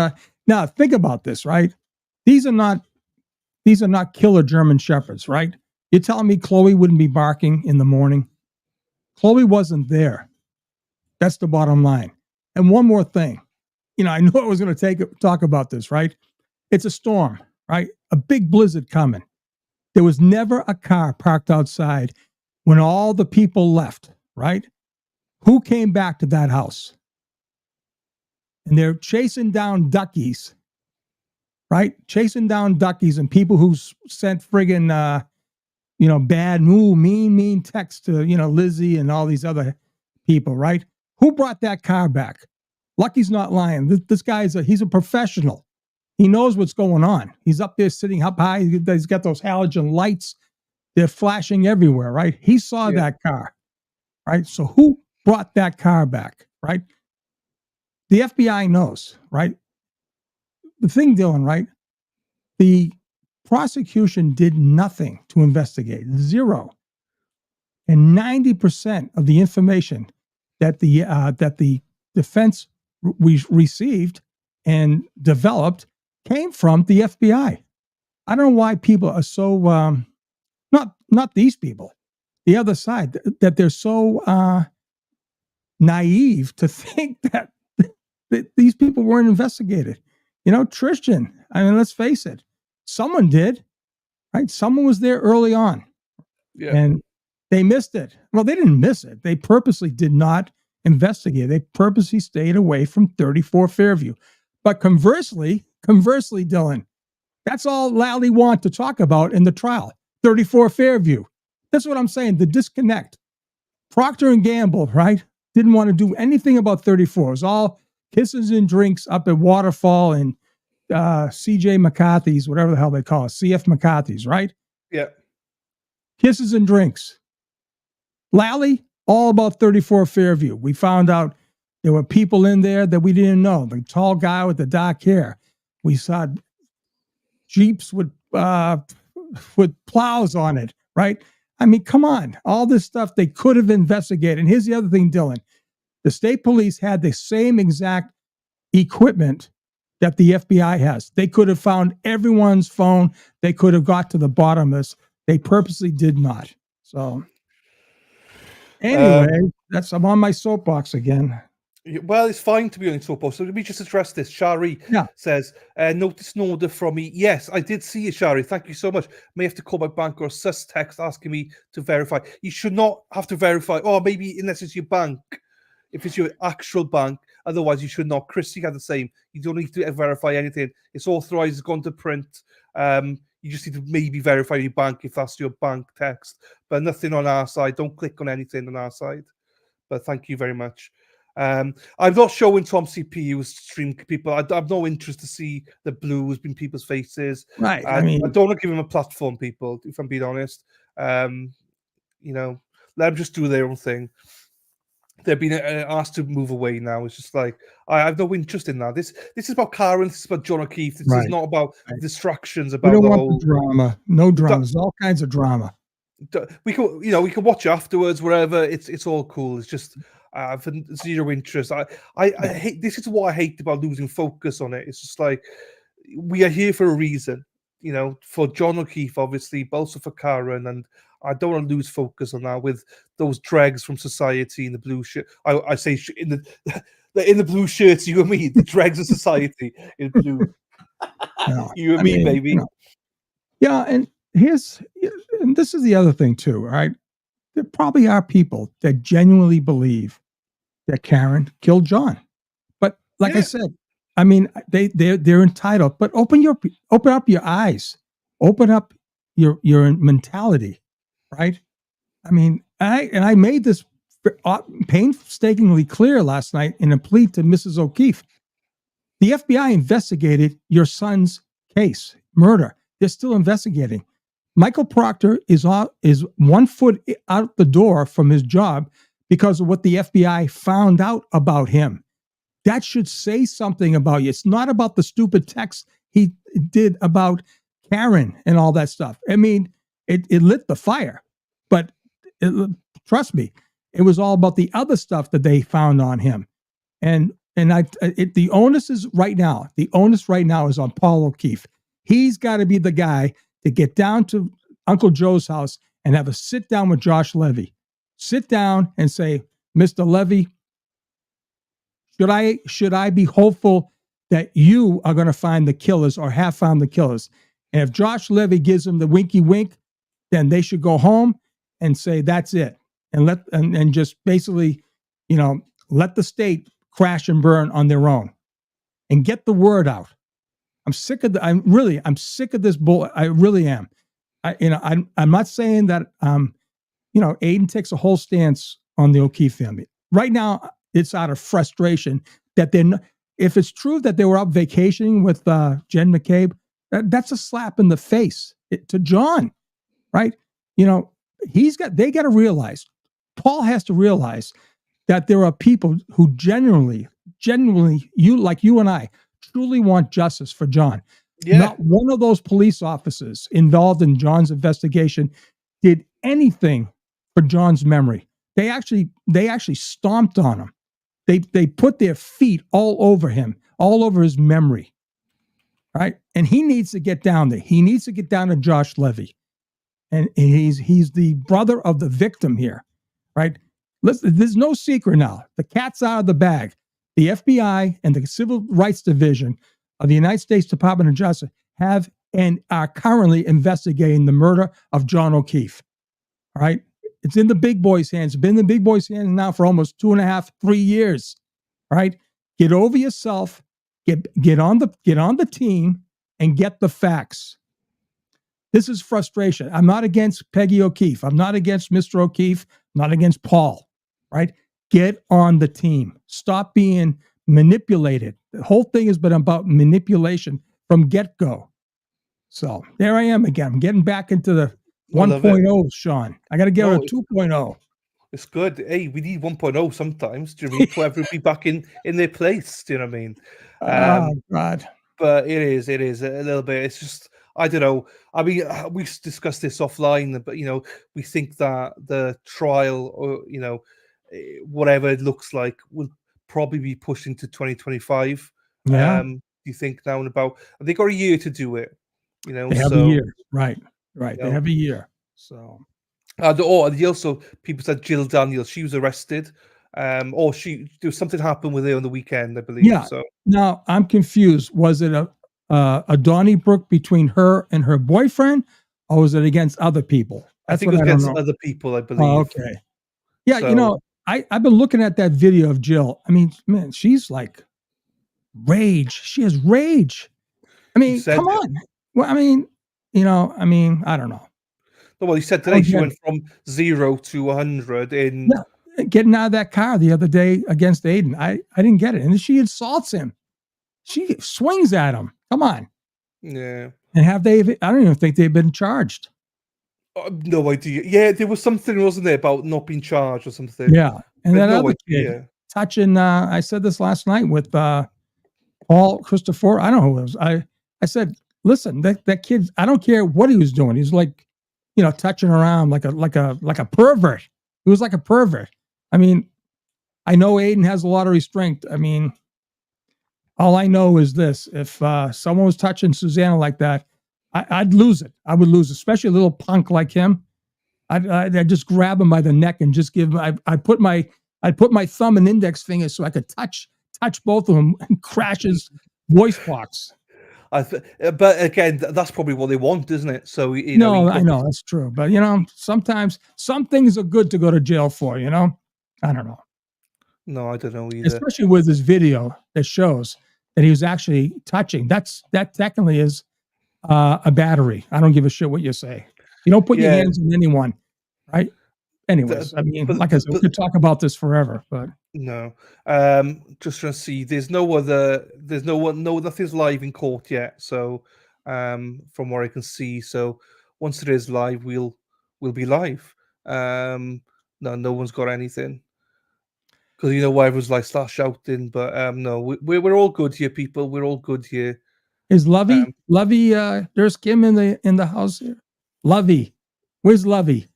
Now think about this, right? These are not killer German shepherds, right? You're telling me Chloe wouldn't be barking in the morning? Chloe wasn't there. That's the bottom line. And one more thing. I knew I was going to talk about this, right? It's a storm, right? A big blizzard coming. There was never a car parked outside when all the people left, right? Who came back to that house? And they're chasing down duckies, right? Chasing down duckies and people who sent friggin', bad, mean texts to, Lizzie and all these other people, right? Who brought that car back? Lucky's not lying. This guy he's a professional. He knows what's going on. He's up there sitting up high. He's got those halogen lights. They're flashing everywhere, right? He saw that car, right? So who brought that car back, right? The FBI knows, right? The thing, Dylan, right? The prosecution did nothing to investigate, 0. And 90% of the information that the defense received and developed came from the FBI. I don't know why people are so not these people, the other side, that they're so naive to think that these people weren't investigated. Tristan, I mean, let's face it, someone did, right? Someone was there early on, and they missed it. Well, they didn't miss it. They purposely did not investigate. They purposely stayed away from 34 Fairview. But conversely, Dylan, that's all Lally wanted to talk about in the trial. 34 Fairview. That's what I'm saying. The disconnect. Procter & Gamble, right, didn't want to do anything about 34. It was all kisses and drinks up at Waterfall and CJ McCarthy's, whatever the hell they call it, CF McCarthy's, right? Yeah. Kisses and drinks. Lally, all about 34 Fairview. We found out there were people in there that we didn't know. The tall guy with the dark hair. We saw Jeeps with plows on it, right? I mean, come on. All this stuff they could have investigated. And here's the other thing, Dylan. The state police had the same exact equipment that the FBI has. They could have found everyone's phone. They could have got to the bottom of this. They purposely did not. So anyway, I'm on my soapbox again. Well, it's fine to be on Topo. So let me just address this. Shari says, notice an order from me. Yes, I did see it, Shari. Thank you so much. May have to call my bank or a sus text asking me to verify. You should not have to verify. Or maybe unless it's your bank. If it's your actual bank. Otherwise, you should not. Christy had the same. You don't need to verify anything. It's authorized. It's gone to print. You just need to maybe verify your bank if that's your bank text. But nothing on our side. Don't click on anything on our side. But thank you very much. I'm not showing Tom CPU stream people. I have no interest to see the blues in people's faces. Right. I don't want to give them a platform, people, if I'm being honest. Let them just do their own thing. They've been asked to move away now. It's just like, I have no interest in that. This is about Karen. This is about John O'Keefe. This is not about distractions. About we don't want the drama. No dramas. All kinds of drama. We can watch afterwards, wherever. It's all cool. It's just I have zero interest. I hate. This is what I hate about losing focus on it. It's just like we are here for a reason, for John O'Keefe, obviously, but also for Karen, and I don't want to lose focus on that with those dregs from society in the blue shirt. I say in the blue shirts, you and me, the dregs of society in blue. You and me, baby. Yeah, and this is the other thing too, right? There probably are people that genuinely believe that Karen killed John, but like I said, they're entitled. But open up your eyes, open up your mentality, right? I made this painstakingly clear last night in a plea to Mrs. O'Keefe. The FBI investigated your son's case, murder. They're still investigating. Michael Proctor is 1 foot out the door from his job because of what the FBI found out about him. That should say something about you. It's not about the stupid text he did about Karen and all that stuff. It lit the fire, but trust me, it was all about the other stuff that they found on him. The onus is right now. The onus right now is on Paul O'Keefe. He's got to be the guy to get down to Uncle Joe's house and have a sit down with Josh Levy. Sit down and say, Mr. Levy, should I be hopeful that you are going to find the killers or have found the killers? And if Josh Levy gives them the winky wink, then they should go home and say that's it, and just basically, let the state crash and burn on their own, and get the word out. I'm sick of I'm sick of this bull. I really am. I'm not saying that Aiden takes a whole stance on the O'Keefe family. Right now, it's out of frustration that if it's true that they were up vacationing with Jen McCabe, that's a slap in the face to John, right? They got to realize, Paul has to realize that there are people who genuinely, you and I, truly want justice for John. Yeah. Not one of those police officers involved in John's investigation did anything for John's memory. They actually stomped on him. They put their feet all over him, all over his memory. Right? And he needs to get down there. He needs to get down to Josh Levy. And he's the brother of the victim here. Right? Listen, there's no secret now. The cat's out of the bag. The FBI and the Civil Rights Division of the United States Department of Justice have and are currently investigating the murder of John O'Keefe. All right? It's in the big boys' hands. It's been in the big boys' hands now for almost 2.5, 3 years. All right? Get over yourself. Get on the team and get the facts. This is frustration. I'm not against Peggy O'Keefe. I'm not against Mr. O'Keefe. I'm not against Paul. Right? Get on the team. Stop being manipulated. The whole thing has been about manipulation from get-go. So there I am again. I'm getting back into the 1.0, Sean. I got to get a 2.0. It's good. Hey, we need 1.0 sometimes. Do you mean for everybody back in their place? Do you know what I mean? God. But it is a little bit. It's just, I don't know. I mean, we discussed this offline, but we think that the trial, or whatever it looks like, will probably be pushed into 2025. Yeah. Do you think now and about? They got a year to do it. They have a year. Right. They have a year. So. Also, people said Jill Daniels. She was arrested Or there was something happened with her on the weekend, I believe. Yeah. So Now I'm confused. Was it a Donnybrook between her and her boyfriend, or was it against other people? I That's think what it was I don't against know. other people, I Oh, believe. okay. Yeah, So I've been looking at that video of Jill. I mean, man, she's like rage. She has rage. I he mean, said, come on. Well, I mean, I don't know. well, he said I today don't she get went it. from 0 to 100 in. Yeah, getting out of that car the other day against Aiden. I didn't get it. And she insults him. She swings at him. Come on. Yeah. And I don't even think they've been charged. No idea. Yeah, there was something, wasn't there, about not being charged or something. Yeah. And I had that no other idea. kid touching, I said this last night with Paul Christopher. I don't know who it was. I said, listen, that kid, I don't care what he was doing. He's like, touching around like a pervert. He was like a pervert. I mean, I know Aiden has a lot of restraint. I mean, all I know is this: if someone was touching Susanna like that, I'd lose it. I would lose, especially a little punk like him. I'd just grab him by the neck and just give him. I'd put my thumb and index finger so I could touch both of them and crash his voice box. But again, that's probably what they want, isn't it? So No, I know that's true, but sometimes some things are good to go to jail for. I don't know. No, I don't know either. Especially with this video that shows that he was actually touching. That technically is a battery. I don't give a shit what you say. You don't put your hands on anyone, right? Anyways, I mean, like I said, we could talk about this forever, but no. Just trying to see. Nothing's live in court yet. So, from what I can see, so once it is live, we'll be live. No one's got anything. Because everyone's like start shouting, but no, we're all good here, people. We're all good here. Is Lovey? There's Kim in the house here. Lovey, where's Lovey?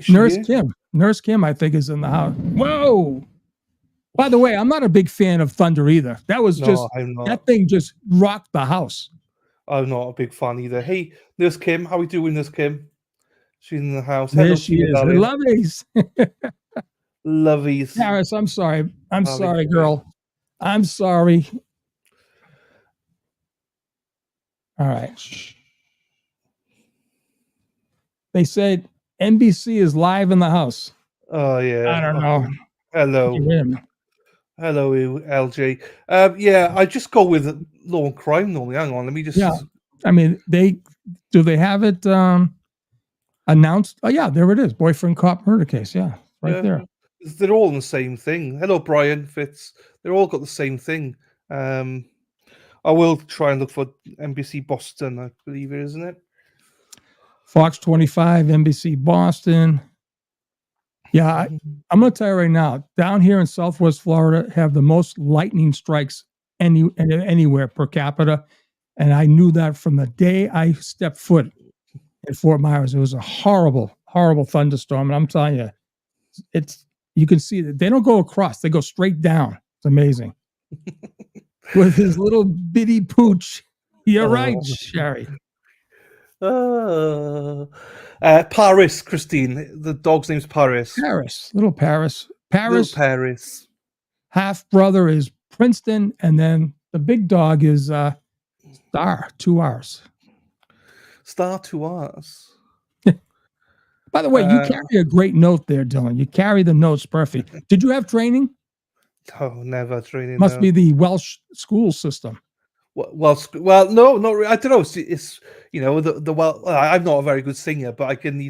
Nurse Kim. Nurse Kim, I think, is in the house. Whoa! By the way, I'm not a big fan of Thunder either. That thing just rocked the house. I'm not a big fan either. Hey, Nurse Kim, how are we doing, Nurse Kim? She's in the house. There she is. Loveys. Loveys. Paris, I'm sorry. I'm sorry, girl. I'm sorry. All right. They said NBC is live in the house. Oh, yeah. I don't know. Hello. Hello, LJ. Yeah, I just go with law and crime normally. Hang on, let me just. Yeah, I mean, they have it announced. Oh, yeah, there it is. Boyfriend cop murder case. Yeah, there. They're all in the same thing. Hello, Brian Fitz. They're all got the same thing. I will try and look for NBC Boston, I believe it, isn't it? Fox 25, NBC Boston. Yeah, I'm going to tell you right now, down here in Southwest Florida, have the most lightning strikes anywhere per capita. And I knew that from the day I stepped foot in Fort Myers. It was a horrible, horrible thunderstorm. And I'm telling you, you can see that they don't go across, they go straight down. It's amazing. With his little bitty pooch. You're right, Sherry. Paris, Christine. The dog's name's Paris. Little Paris. Little Paris. Half brother is Princeton, and then the big dog is Star, 2 R's. Star, 2 R's. By the way, you carry a great note there, Dylan. You carry the notes perfect. Did you have training? Oh, never training. Must be the Welsh school system. Well, no, not really. I don't know. It's I'm not a very good singer, but I can,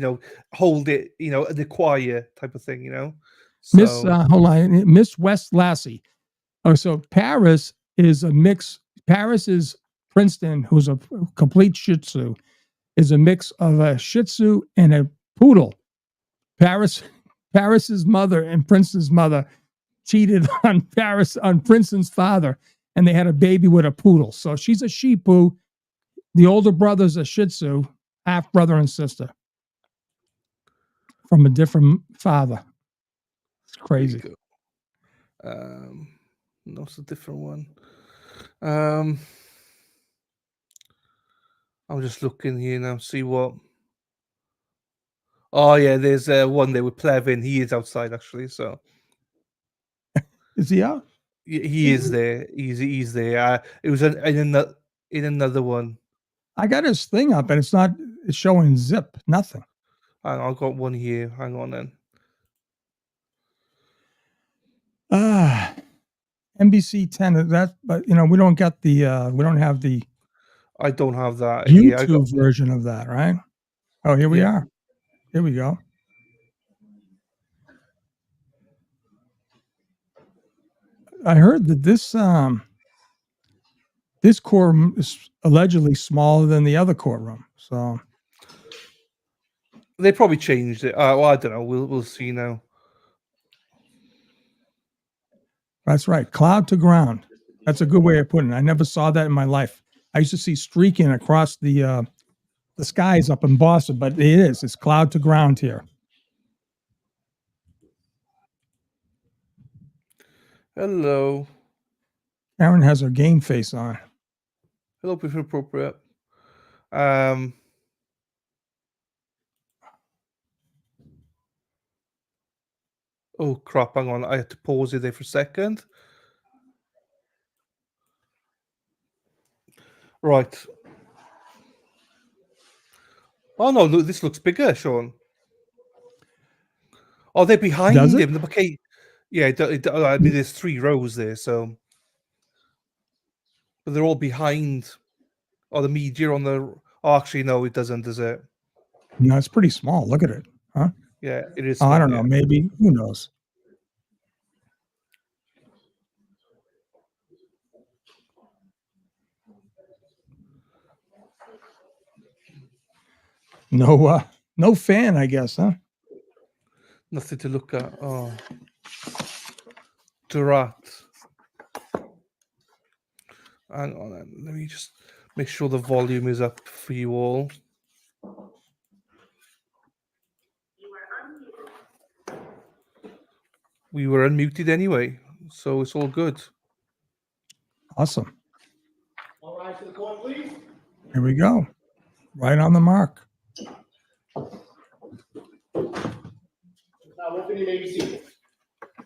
hold it, the choir type of thing, So. Miss West Lassie. Oh, so Paris is a mix. Paris is Princeton, who's a complete Shih Tzu, is a mix of a Shih Tzu and a poodle. Paris's mother and Princeton's mother cheated on Princeton's father, and they had a baby with a poodle. So she's a Shih Tzu. The older brother's a Shih Tzu, half brother and sister from a different father. It's crazy. That's a different one. I'm just looking here now, see what. Oh yeah, there's one there with Plevin. He is outside actually, so Is he out? He is there. He's there. It was in another one. I got his thing up, and it's showing zip, nothing. Hang on, I've got one here. Hang on then. NBC 10. But we don't get the we don't have the I don't have that YouTube here. version of that, right? Oh, here we are. Here we go. I heard that this courtroom is allegedly smaller than the other courtroom. So they probably changed it. Well, I don't know. We'll see now. That's right. Cloud to ground. That's a good way of putting it. I never saw that in my life. I used to see streaking across the skies up in Boston, but it is. It's cloud to ground here. Hello. Aaron has her game face on. Hello, if appropriate. Oh crap! Hang on. I had to pause it there for a second. Right. Oh no! Look, this looks bigger, Sean. Oh, they're behind him. Okay. Yeah. I mean, there's 3 rows there, so. But they're all behind. Oh, the media on the. Oh, actually, no, it doesn't, does it? No, it's pretty small. Look at it. Huh? Yeah, it is. I don't know. Maybe. Who knows? No fan, I guess, huh? Nothing to look at. Oh. Drat. Hang on, let me just make sure the volume is up for you all. We were unmuted anyway, so it's all good. Awesome. All right, to the court, please. Here we go. Right on the mark. Now, open your name, seat.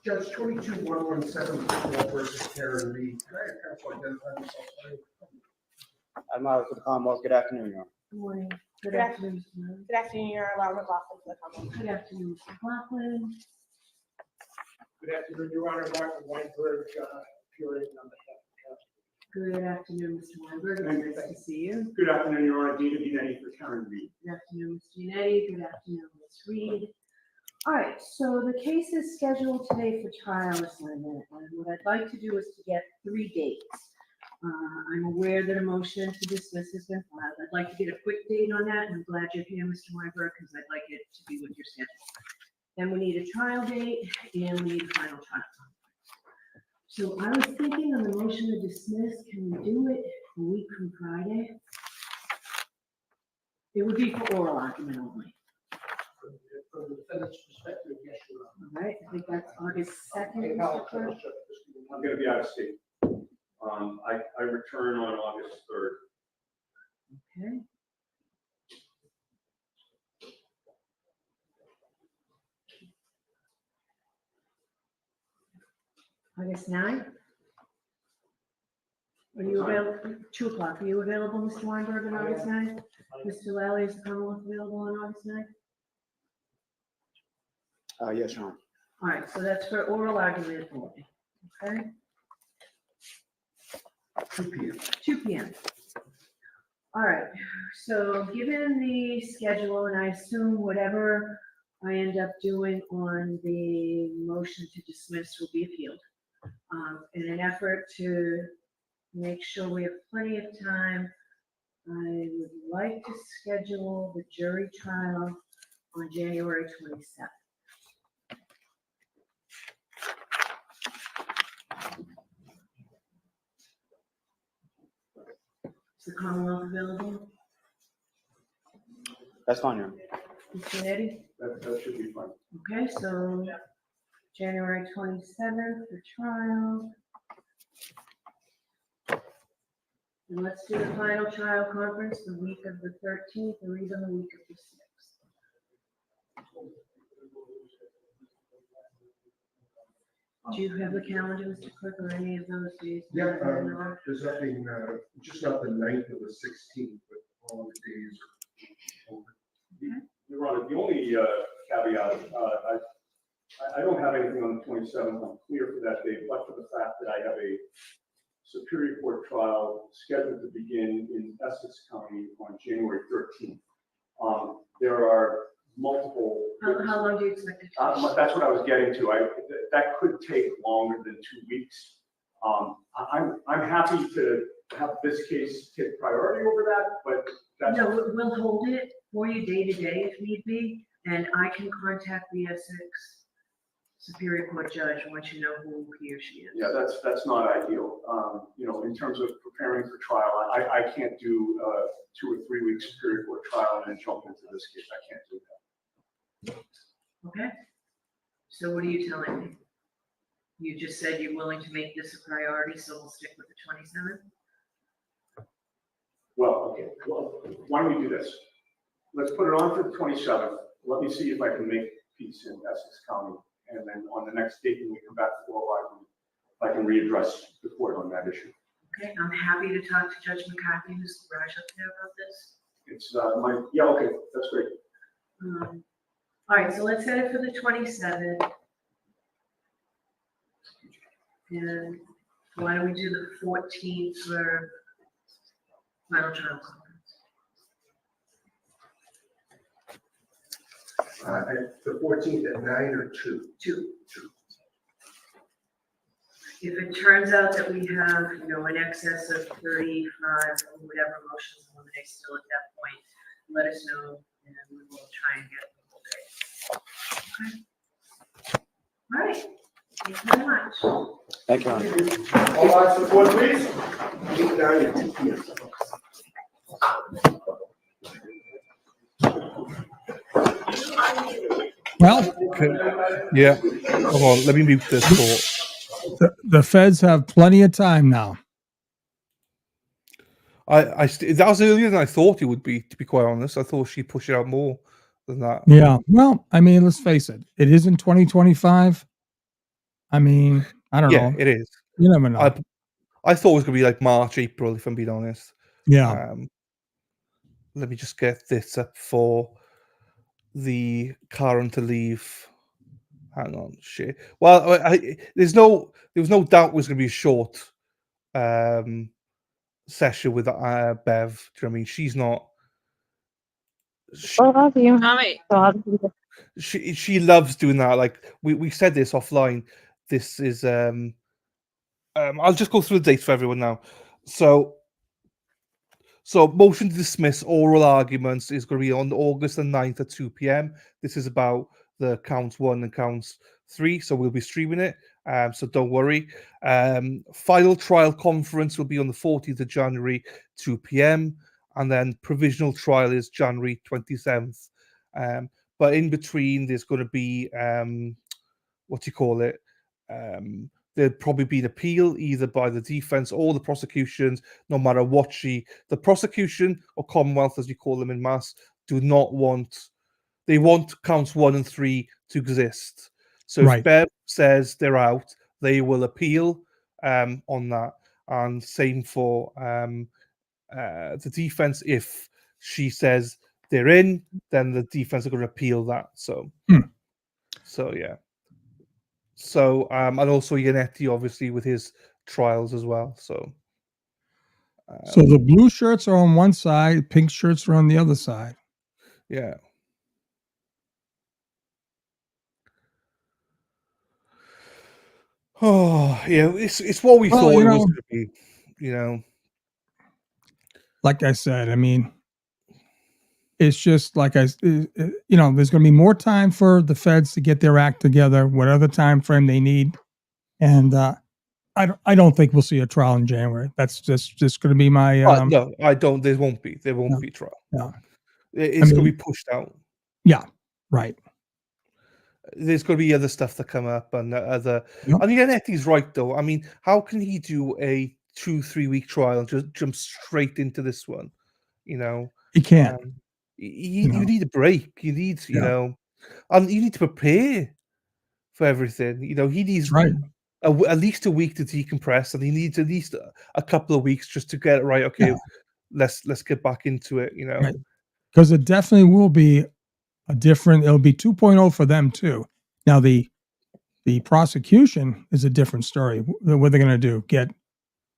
Judge 22-117 versus Karen Reed. Can I have counsel identify myself? I'm out for the Commonwealth. Good afternoon, Your Honor. Good morning. Good afternoon. Good afternoon, Your Honor. Laura McLaughlin for the Commonwealth. Good afternoon, Mr. McLaughlin. Good afternoon, Your Honor. Martin Weinberg, appearing on behalf of the counsel. Good afternoon, Mr. Weinberg. Nice to see you. Good afternoon, Your Honor. Dina Binetti for Karen Reed. Good afternoon, Mr. Giannetti. Good afternoon, Ms. Reed. All right, so the case is scheduled today for trial assignment, and what I'd like to do is to get 3 dates. I'm aware that a motion to dismiss has been filed. I'd like to get a quick date on that, and I'm glad you're here, Mr. Weinberg, because I'd like it to be with your schedule. Then we need a trial date, and we need a final trial. So I was thinking on the motion to dismiss, can we do it a week from Friday? It would be for oral argument only. From the defendant's perspective, yes, Your Honor. All right, I think that's August 2nd. Okay, Mr. now, Clerk. I'm going to be out of state. I return on August 3rd. Okay. August 9th? Are you available? 2 o'clock. Are you available, Mr. Weinberg, on August 9th? Mr. Lally, is the Commonwealth available on August 9th? Yes, Your Honor. All right, so that's for oral argument only. Okay? 2 p.m. 2 p.m. All right, so given the schedule, and I assume whatever I end up doing on the motion to dismiss will be appealed. In an effort to make sure we have plenty of time, I would like to schedule the jury trial on January 27th. Is the Commonwealth available? That's fine, Your Honor. Mr. Eddie? That should be fine. Okay, so January 27th for trial. And let's do the final trial conference the week of the 13th or even the week of the 6th. Do you have the calendar, Mr. Clerk, or any of those days? Yeah, there's nothing, just not the 9th or the 16th, but all the days are open. Your Honor, the only caveat, I don't have anything on the 27th. I'm clear for that day, but for the fact that I have a Superior Court trial scheduled to begin in Essex County on January 13th. There are multiple. How long do you expect it to take? That's what I was getting to. That could take longer than 2 weeks. I'm happy to have this case take priority over that, but that's. No, we'll hold it for you day to day if need be, and I can contact the Essex Superior Court judge once you know who he or she is. Yeah, that's not ideal. In terms of preparing for trial, I can't do 2 or 3 weeks Superior Court trial and then jump into this case. I can't do that. Okay. So what are you telling me? You just said you're willing to make this a priority, so we'll stick with the 27th? Well, okay. Well, why don't we do this? Let's put it on for the 27th. Let me see if I can make peace in Essex County. And then on the next date, when we come back to oral argument, I can readdress the court on that issue. Okay, I'm happy to talk to Judge McCarthy, who's the garage up there about this. It's yeah, okay, that's great. All right, so let's set it for the 27th. And why don't we do the 14th for final trial conference? The 14th at 9 or 2? 2. If it turns out that we have, in excess of 35 or whatever motions eliminate still at that point, let us know and we will try and get the whole day. Okay. All right. Thank you very much. Thank you. All rise for the court, please. Meet down at 2 p.m. Well, Yeah. Hold on. Let me mute this for. the feds have plenty of time now. That was earlier than I thought it would be, to be quite honest. I thought she'd push it out more than that. Yeah. Well, I mean, let's face it. It is in 2025. I mean, I don't know. It is. You never know. I thought it was going to be like March, April, if I'm being honest. Yeah. Let me just get this up for the current to leave. Hang on, shit. Well, there was no doubt it was going to be a short session with Bev. Do you know what I mean? She's not. She loves doing that. Like we said this offline. This is I'll just go through the dates for everyone now. So motion to dismiss oral arguments is going to be on August the 9th at 2 p.m. This is about the counts 1 and counts 3. So we'll be streaming it. So don't worry. Final trial conference will be on the 14th of January, 2 p.m. And then provisional trial is January 27th. But in between, there's going to be, there'll probably be an appeal either by the defense or the prosecutions, no matter what the prosecution or Commonwealth, as you call them in mass, they want counts 1 and 3 to exist. So if Bev says they're out, they will appeal on that. And same for the defense. If she says they're in, then the defense are going to appeal that. So yeah. So and also Yannetti, obviously, with his trials as well. So the blue shirts are on one side, pink shirts are on the other side. Yeah. Oh yeah, it's what we thought it was going to be. Like I said, I mean, it's just like there's going to be more time for the feds to get their act together, whatever time frame they need, and I don't think we'll see a trial in January. That's just going to be my. No, I don't. There won't be a trial. No. It's going to be pushed out. Yeah, right. There's going to be other stuff that come up and other. Yep. And Yannetti's right though. I mean, how can he do a 2-3 week trial and just jump straight into this one? He can't. You need a break. You need, and you need to prepare. for everything. You know, he needs Right. at least a week to decompress, and he needs at least a couple of weeks just to get it right. Okay, let's get back into it. You know, Right. Because it definitely will be a different. It'll be 2.0 for them too. Now the prosecution is a different story. What they're going to do? Get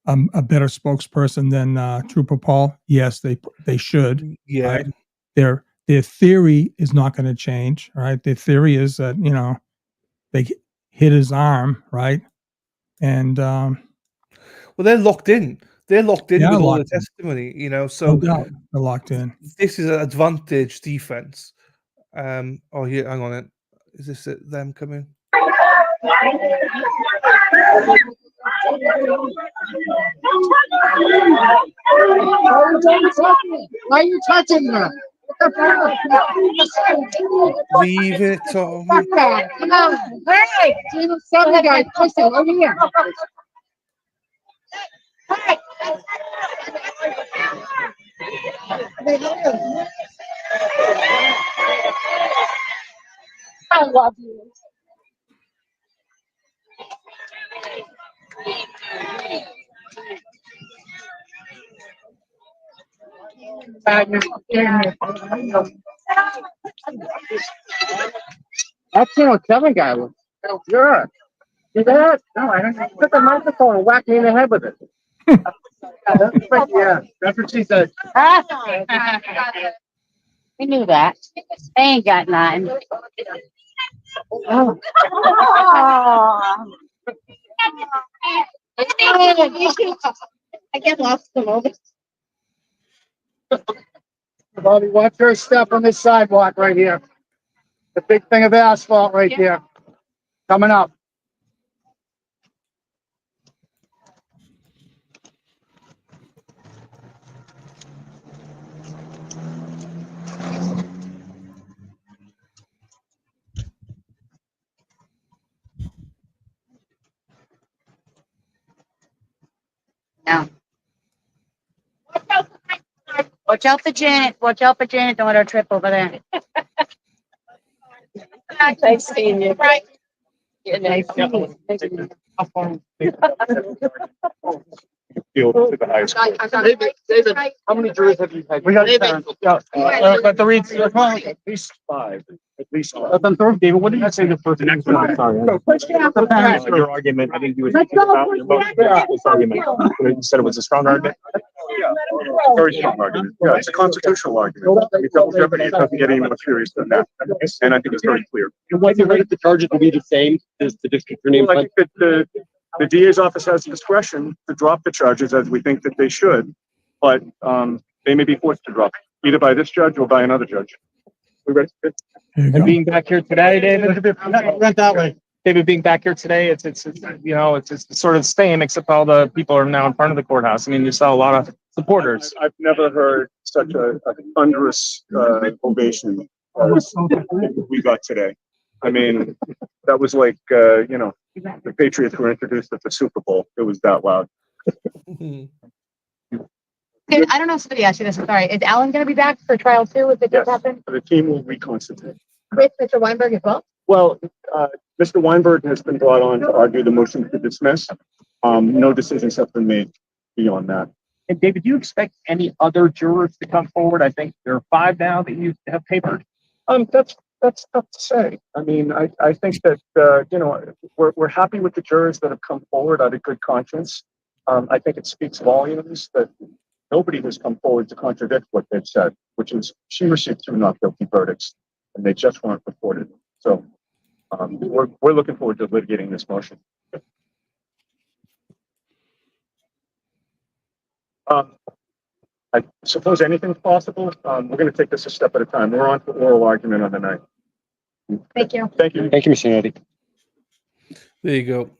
a better spokesperson than Trooper Paul? Yes, they should. Yeah. Right? Their theory is not going to change. Right? Their theory is that they hit his arm. Right? And well, they're locked in. They're locked in with all the testimony. You know, so no doubt they're locked in. This is an advantage defense. Oh, here, hang on. Is this them coming? Why are you touching her? Leave it, Tommy. Fuck that. Come on. Hey, some guy, push it over here. I love you. That's Kevin guy was. Sure. See that? No, I don't. Took the microphone and whacked me in the head with it. Yeah, that's what she said. We knew that. They ain't got nothing. Oh. I get lost a moment. Bobby, watch her step on this sidewalk right here. The big thing of asphalt right there. Coming up. No. Watch out for Janet. Watch out for Janet. Don't let her trip over there. Nice seeing you. Right. Yeah, nice seeing you. David, how many jurors have you had? We got 10. Yeah. Let the reads. At least 5. At least 5. Let them through. David, what did you say the first next one? I'm sorry. Your argument, I think you were thinking about your most argument. You said it was a strong argument. Very strong argument. Yeah, it's a constitutional argument. Double jeopardy, it doesn't get any more serious than that. And I think it's very clear. Why do you think the charges will be the same as the district attorney? Well, I think that the DA's office has discretion to drop the charges as we think that they should, but they may be forced to drop either by this judge or by another judge. We ready? And being back here today, David, rent that way. David, being back here today, it's sort of the same, except all the people are now in front of the courthouse. I mean, you saw a lot of supporters. I've never heard such a thunderous ovation as we got today. I mean, that was like, the Patriots were introduced at the Super Bowl. It was that loud. I don't know if somebody asked you this. I'm sorry. Is Alan going to be back for trial too if it does happen? The team will reconstitute. With Mr. Weinberg as well? Well, Mr. Weinberg has been brought on to argue the motion to dismiss. No decisions have been made beyond that. And David, do you expect any other jurors to come forward? I think there are 5 now that you have papered. That's tough to say. I mean, I think that, we're happy with the jurors that have come forward out of good conscience. I think it speaks volumes that nobody has come forward to contradict what they've said, which is she received 2 not guilty verdicts and they just weren't reported. So we're looking forward to litigating this motion. I suppose anything's possible. We're going to take this a step at a time. We're on for oral argument on the night. Thank you. Thank you. Thank you, Mr. Nady. There you go.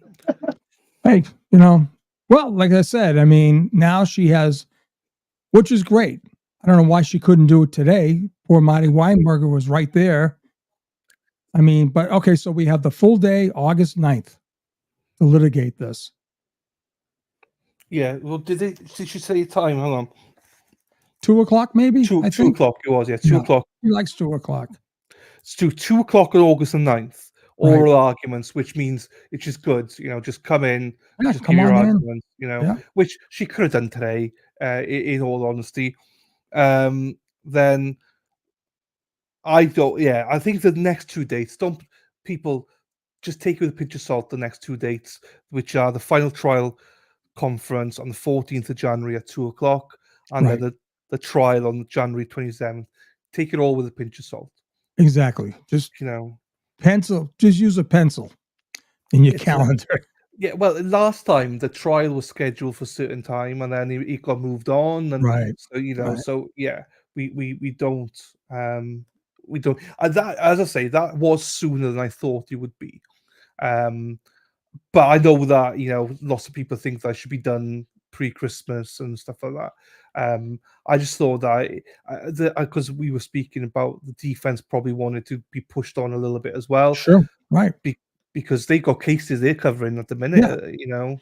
Hey, well, like I said, I mean, now she has, which is great. I don't know why she couldn't do it today. Poor Marty Weinberger was right there. I mean, but okay, so we have the full day, August 9th, to litigate this. Yeah, well, did she say a time? Hang on. 2 o'clock, maybe? 2 o'clock it was, yeah. 2 o'clock. He likes 2 o'clock. It's 2 o'clock on August the 9th. oral arguments, which means it's just good, just come in, Yeah, just come give your on in. arguments, Yeah. which she could have done today, in all honesty. Then I don't, I think the next 2 dates, don't people just take it with a pinch of salt, the next 2 dates, which are the final trial conference on the 14th of January at 2:00, and Right. then the trial on January 27th. Take it all with a pinch of salt. Exactly. Just pencil. Just use a pencil in your calendar. Well, last time the trial was scheduled for a certain time, and then it got moved on, and Right. so we don't that, as I say, that was sooner than I thought it would be. But I know that lots of people think that should be done pre-Christmas and stuff like that. I just thought that because we were speaking about the defense probably wanted to be pushed on a little bit as well. Sure. Right. Because they got cases they're covering at the minute. Yeah.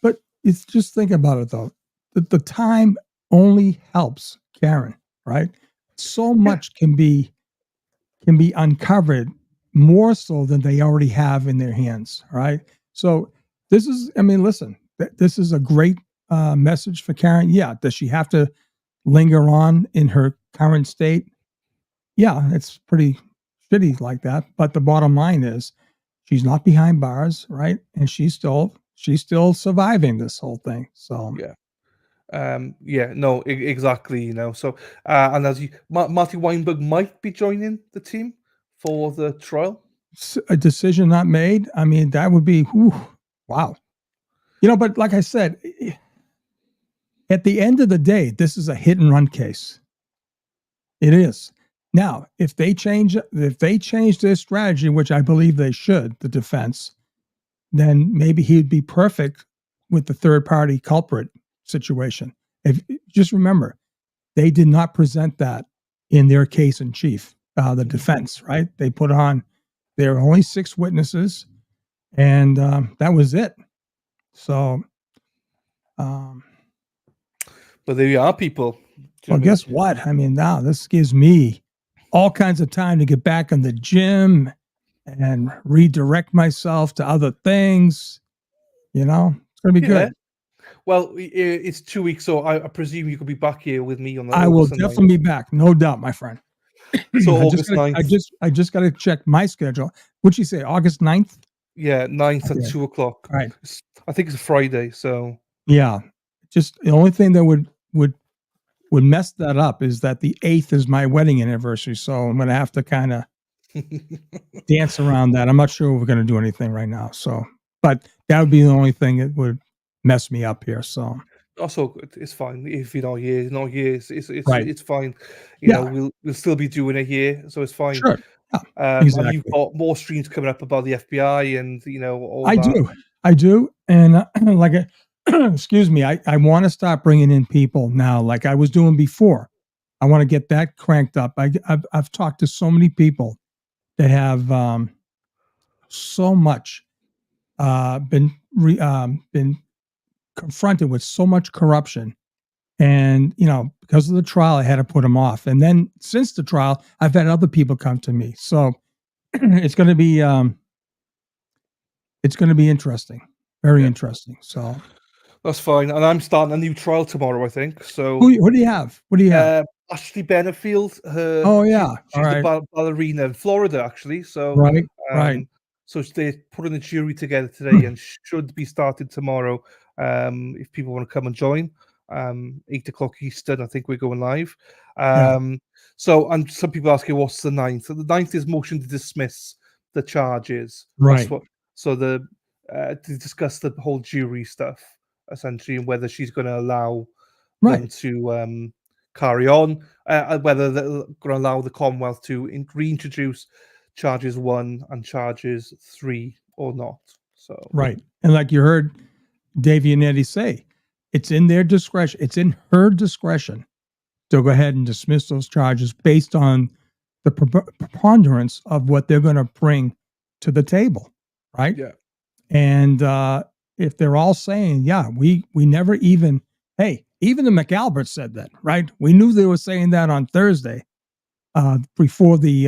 But it's just think about it though. The time only helps, Karen. Right. So much can be uncovered more so than they already have in their hands. Right. So this is, listen, this is a great message for Karen. Yeah. Does she have to linger on in her current state? Yeah, it's pretty shitty like that. But the bottom line is she's not behind bars, right? And she's still surviving this whole thing. So no, exactly. So and as Marty Weinberg might be joining the team for the trial. A decision not made. That would be wow. But like I said, at the end of the day, this is a hit and run case. It is. Now, if they change their strategy, which I believe they should, the defense, then maybe he'd be perfect with the third party culprit situation. Just remember, they did not present that in their case in chief, the defense, right? They put on, there were only 6 witnesses, and that was it. So, but there you are, people. Well, guess what? Now this gives me all kinds of time to get back in the gym and redirect myself to other things. It's going to be good. Well, it's 2 weeks, so I presume you could be back here with me on the. I will definitely be back, no doubt, my friend. So August 9th. I just got to check my schedule. What'd you say? August 9th? Yeah, 9th at 2:00. Right. I think it's a Friday, so. Yeah. Just the only thing that would mess that up is that the 8th is my wedding anniversary. So I'm going to have to kind of dance around that. I'm not sure we're going to do anything right now. So, but that would be the only thing that would mess me up here. So also, it's fine if you're not here. It's right. It's fine. We'll still be doing it here, so it's fine. Sure. Yeah, exactly. And you've got more streams coming up about the FBI and all that. I do, and excuse me, I want to start bringing in people now, like I was doing before. I want to get that cranked up. I've talked to so many people that have so much been confronted with so much corruption, and because of the trial, I had to put them off. And then since the trial, I've had other people come to me. So it's going to be interesting, very interesting. So. That's fine, and I'm starting a new trial tomorrow, I think. So who do you have? What do you have? Ashley Benefield. She's the ballerina in Florida, actually. So right. So they're putting the jury together today, and should be started tomorrow. If people want to come and join, 8:00 Eastern, I think we're going live. So, and some people asking what's the 9th. So the 9th is motion to dismiss the charges. Right. To discuss the whole jury stuff, essentially, and whether she's going to allow them to carry on, whether they're going to allow the Commonwealth to reintroduce charges 1 and charges 3 or not. So right, and like you heard Dave Yannetti say, it's in their discretion. It's in her discretion to go ahead and dismiss those charges based on the preponderance of what they're going to bring to the table, right? Yeah. And if they're all saying, yeah, we never even, hey, even the McAlberts said that, right? We knew they were saying that on Thursday, before the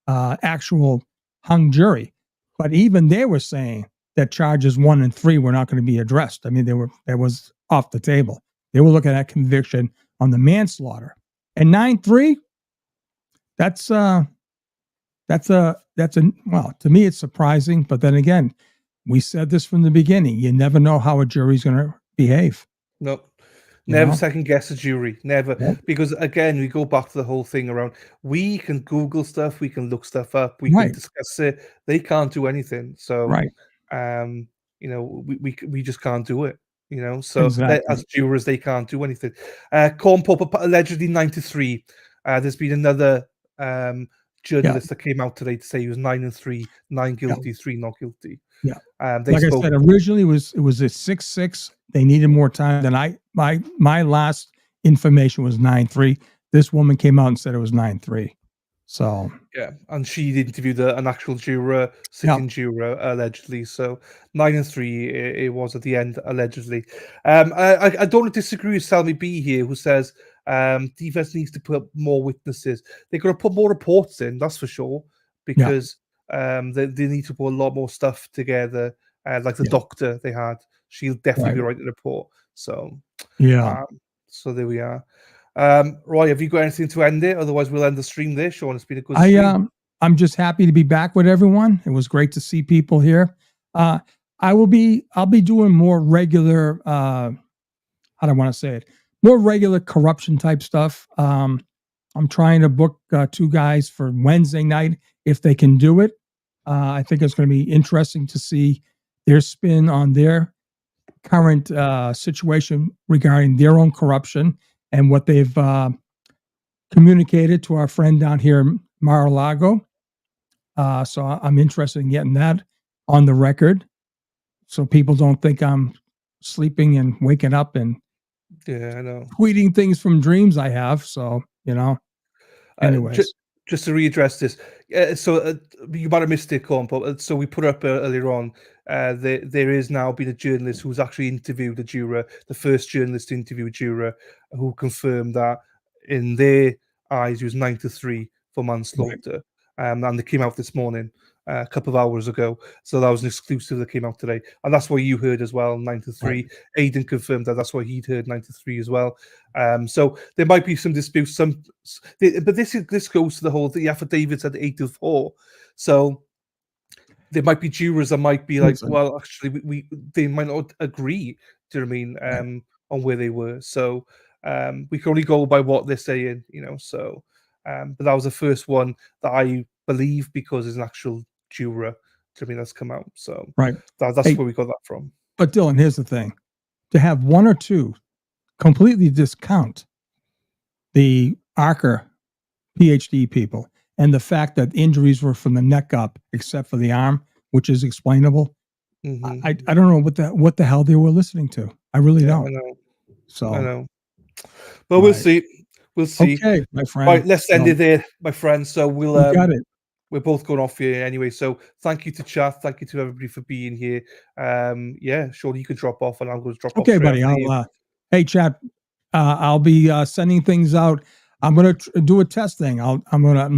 actual hung jury. But even they were saying that charges 1 and 3 were not going to be addressed. I mean, that was off the table. They were looking at conviction on the manslaughter. And 9-3, that's well, to me it's surprising. But then again, we said this from the beginning. You never know how a jury's going to behave. No. Never second guess a jury. Never. Yeah. Because again, we go back to the whole thing around we can Google stuff, we can look stuff up, we can discuss it. They can't do anything. So we just can't do it. So as jurors, they can't do anything. Corn Pop allegedly 93. There's been another journalist that came out today to say he was 9-3, 9 guilty, 3 not guilty. Yeah. I said, originally it was a 6-6. They needed more time than my last information was 9-3. This woman came out and said it was 9-3. So yeah, and she interviewed an actual juror, sitting juror, allegedly. So 9-3 it was at the end, allegedly. I don't disagree with Salmi B here, who says defense needs to put more witnesses. They're going to put more reports in, that's for sure, because they need to put a lot more stuff together. Like the doctor they had, she'll definitely be writing a report. So so there we are. Roy, have you got anything to end it? Otherwise, we'll end the stream there. Sean, it's been a good stream. I'm just happy to be back with everyone. It was great to see people here. I'll be doing more regular. How do I want to say it? More regular corruption type stuff. I'm trying to book 2 guys for Wednesday night if they can do it. I think it's going to be interesting to see their spin on their current situation regarding their own corruption and what they've communicated to our friend down here in Mar-a-Lago. So I'm interested in getting that on the record so people don't think I'm sleeping and waking up and I know, tweeting things from dreams I have. So, anyways. Just to readdress this, you might have missed it, Corn Pop. So we put up earlier on, there is now been a journalist who's actually interviewed a juror, the first journalist to interview a juror, who confirmed that in their eyes, he was 9-3 for manslaughter. And they came out this morning, a couple of hours ago. So that was an exclusive that came out today. And that's what you heard as well, 9-3. Aidan confirmed that's what he'd heard, 9-3 as well. So there might be some disputes. But this goes to the whole, the affidavit said 8-4. So there might be jurors that might be like, well, actually, they might not agree, do you know what I mean, on where they were. So we can only go by what they're saying, so... but that was the first one that I believe because it's an actual juror. To me, that's come out. So that's where we got that from. But Dylan, here's the thing: to have 1 or 2 completely discount the Archer PhD people and the fact that injuries were from the neck up, except for the arm, which is explainable. I don't know what the hell they were listening to. I really don't. I know. So I know. But we'll see. We'll see. Okay, my friend. Right, let's end it there, my friend. So we'll got it. We're both going off here anyway. So thank you to chat. Thank you to everybody for being here. Sure, you can drop off, and I'm going to drop off. Okay, buddy. Hey, chat. I'll be sending things out. I'm going to do a test thing. I'm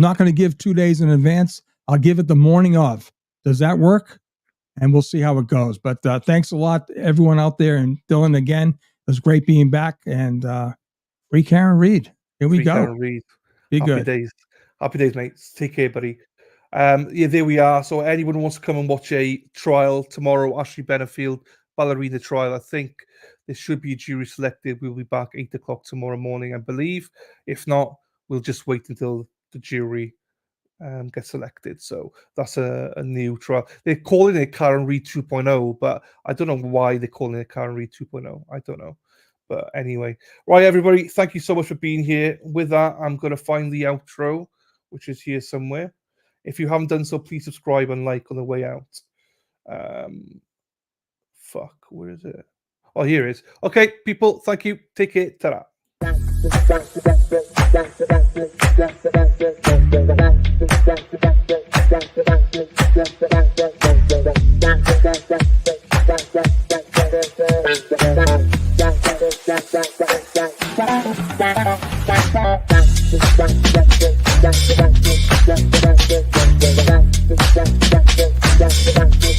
not going to give 2 days in advance. I'll give it the morning of. Does that work? And we'll see how it goes. But thanks a lot, everyone out there, and Dylan again. It was great being back. And free Karen Reed. Here we go. Karen Reed. Be Happy good. days. Happy days, mate. Take care, buddy. There we are. So anyone who wants to come and watch a trial tomorrow, Ashley Benefield, ballerina trial, I think there should be a jury selected. We'll be back 8 o'clock tomorrow morning, I believe. If not, we'll just wait until the jury gets selected. So that's a new trial. They're calling it Karen Reed 2.0, but I don't know why they're calling it Karen Reed 2.0. I don't know. But anyway, right, everybody, thank you so much for being here. With that, I'm going to find the outro, which is here somewhere. If you haven't done so, please subscribe and like on the way out. Where is it? Oh, here it is. Okay, people, thank you. Take care. Ta-ra. Thank you.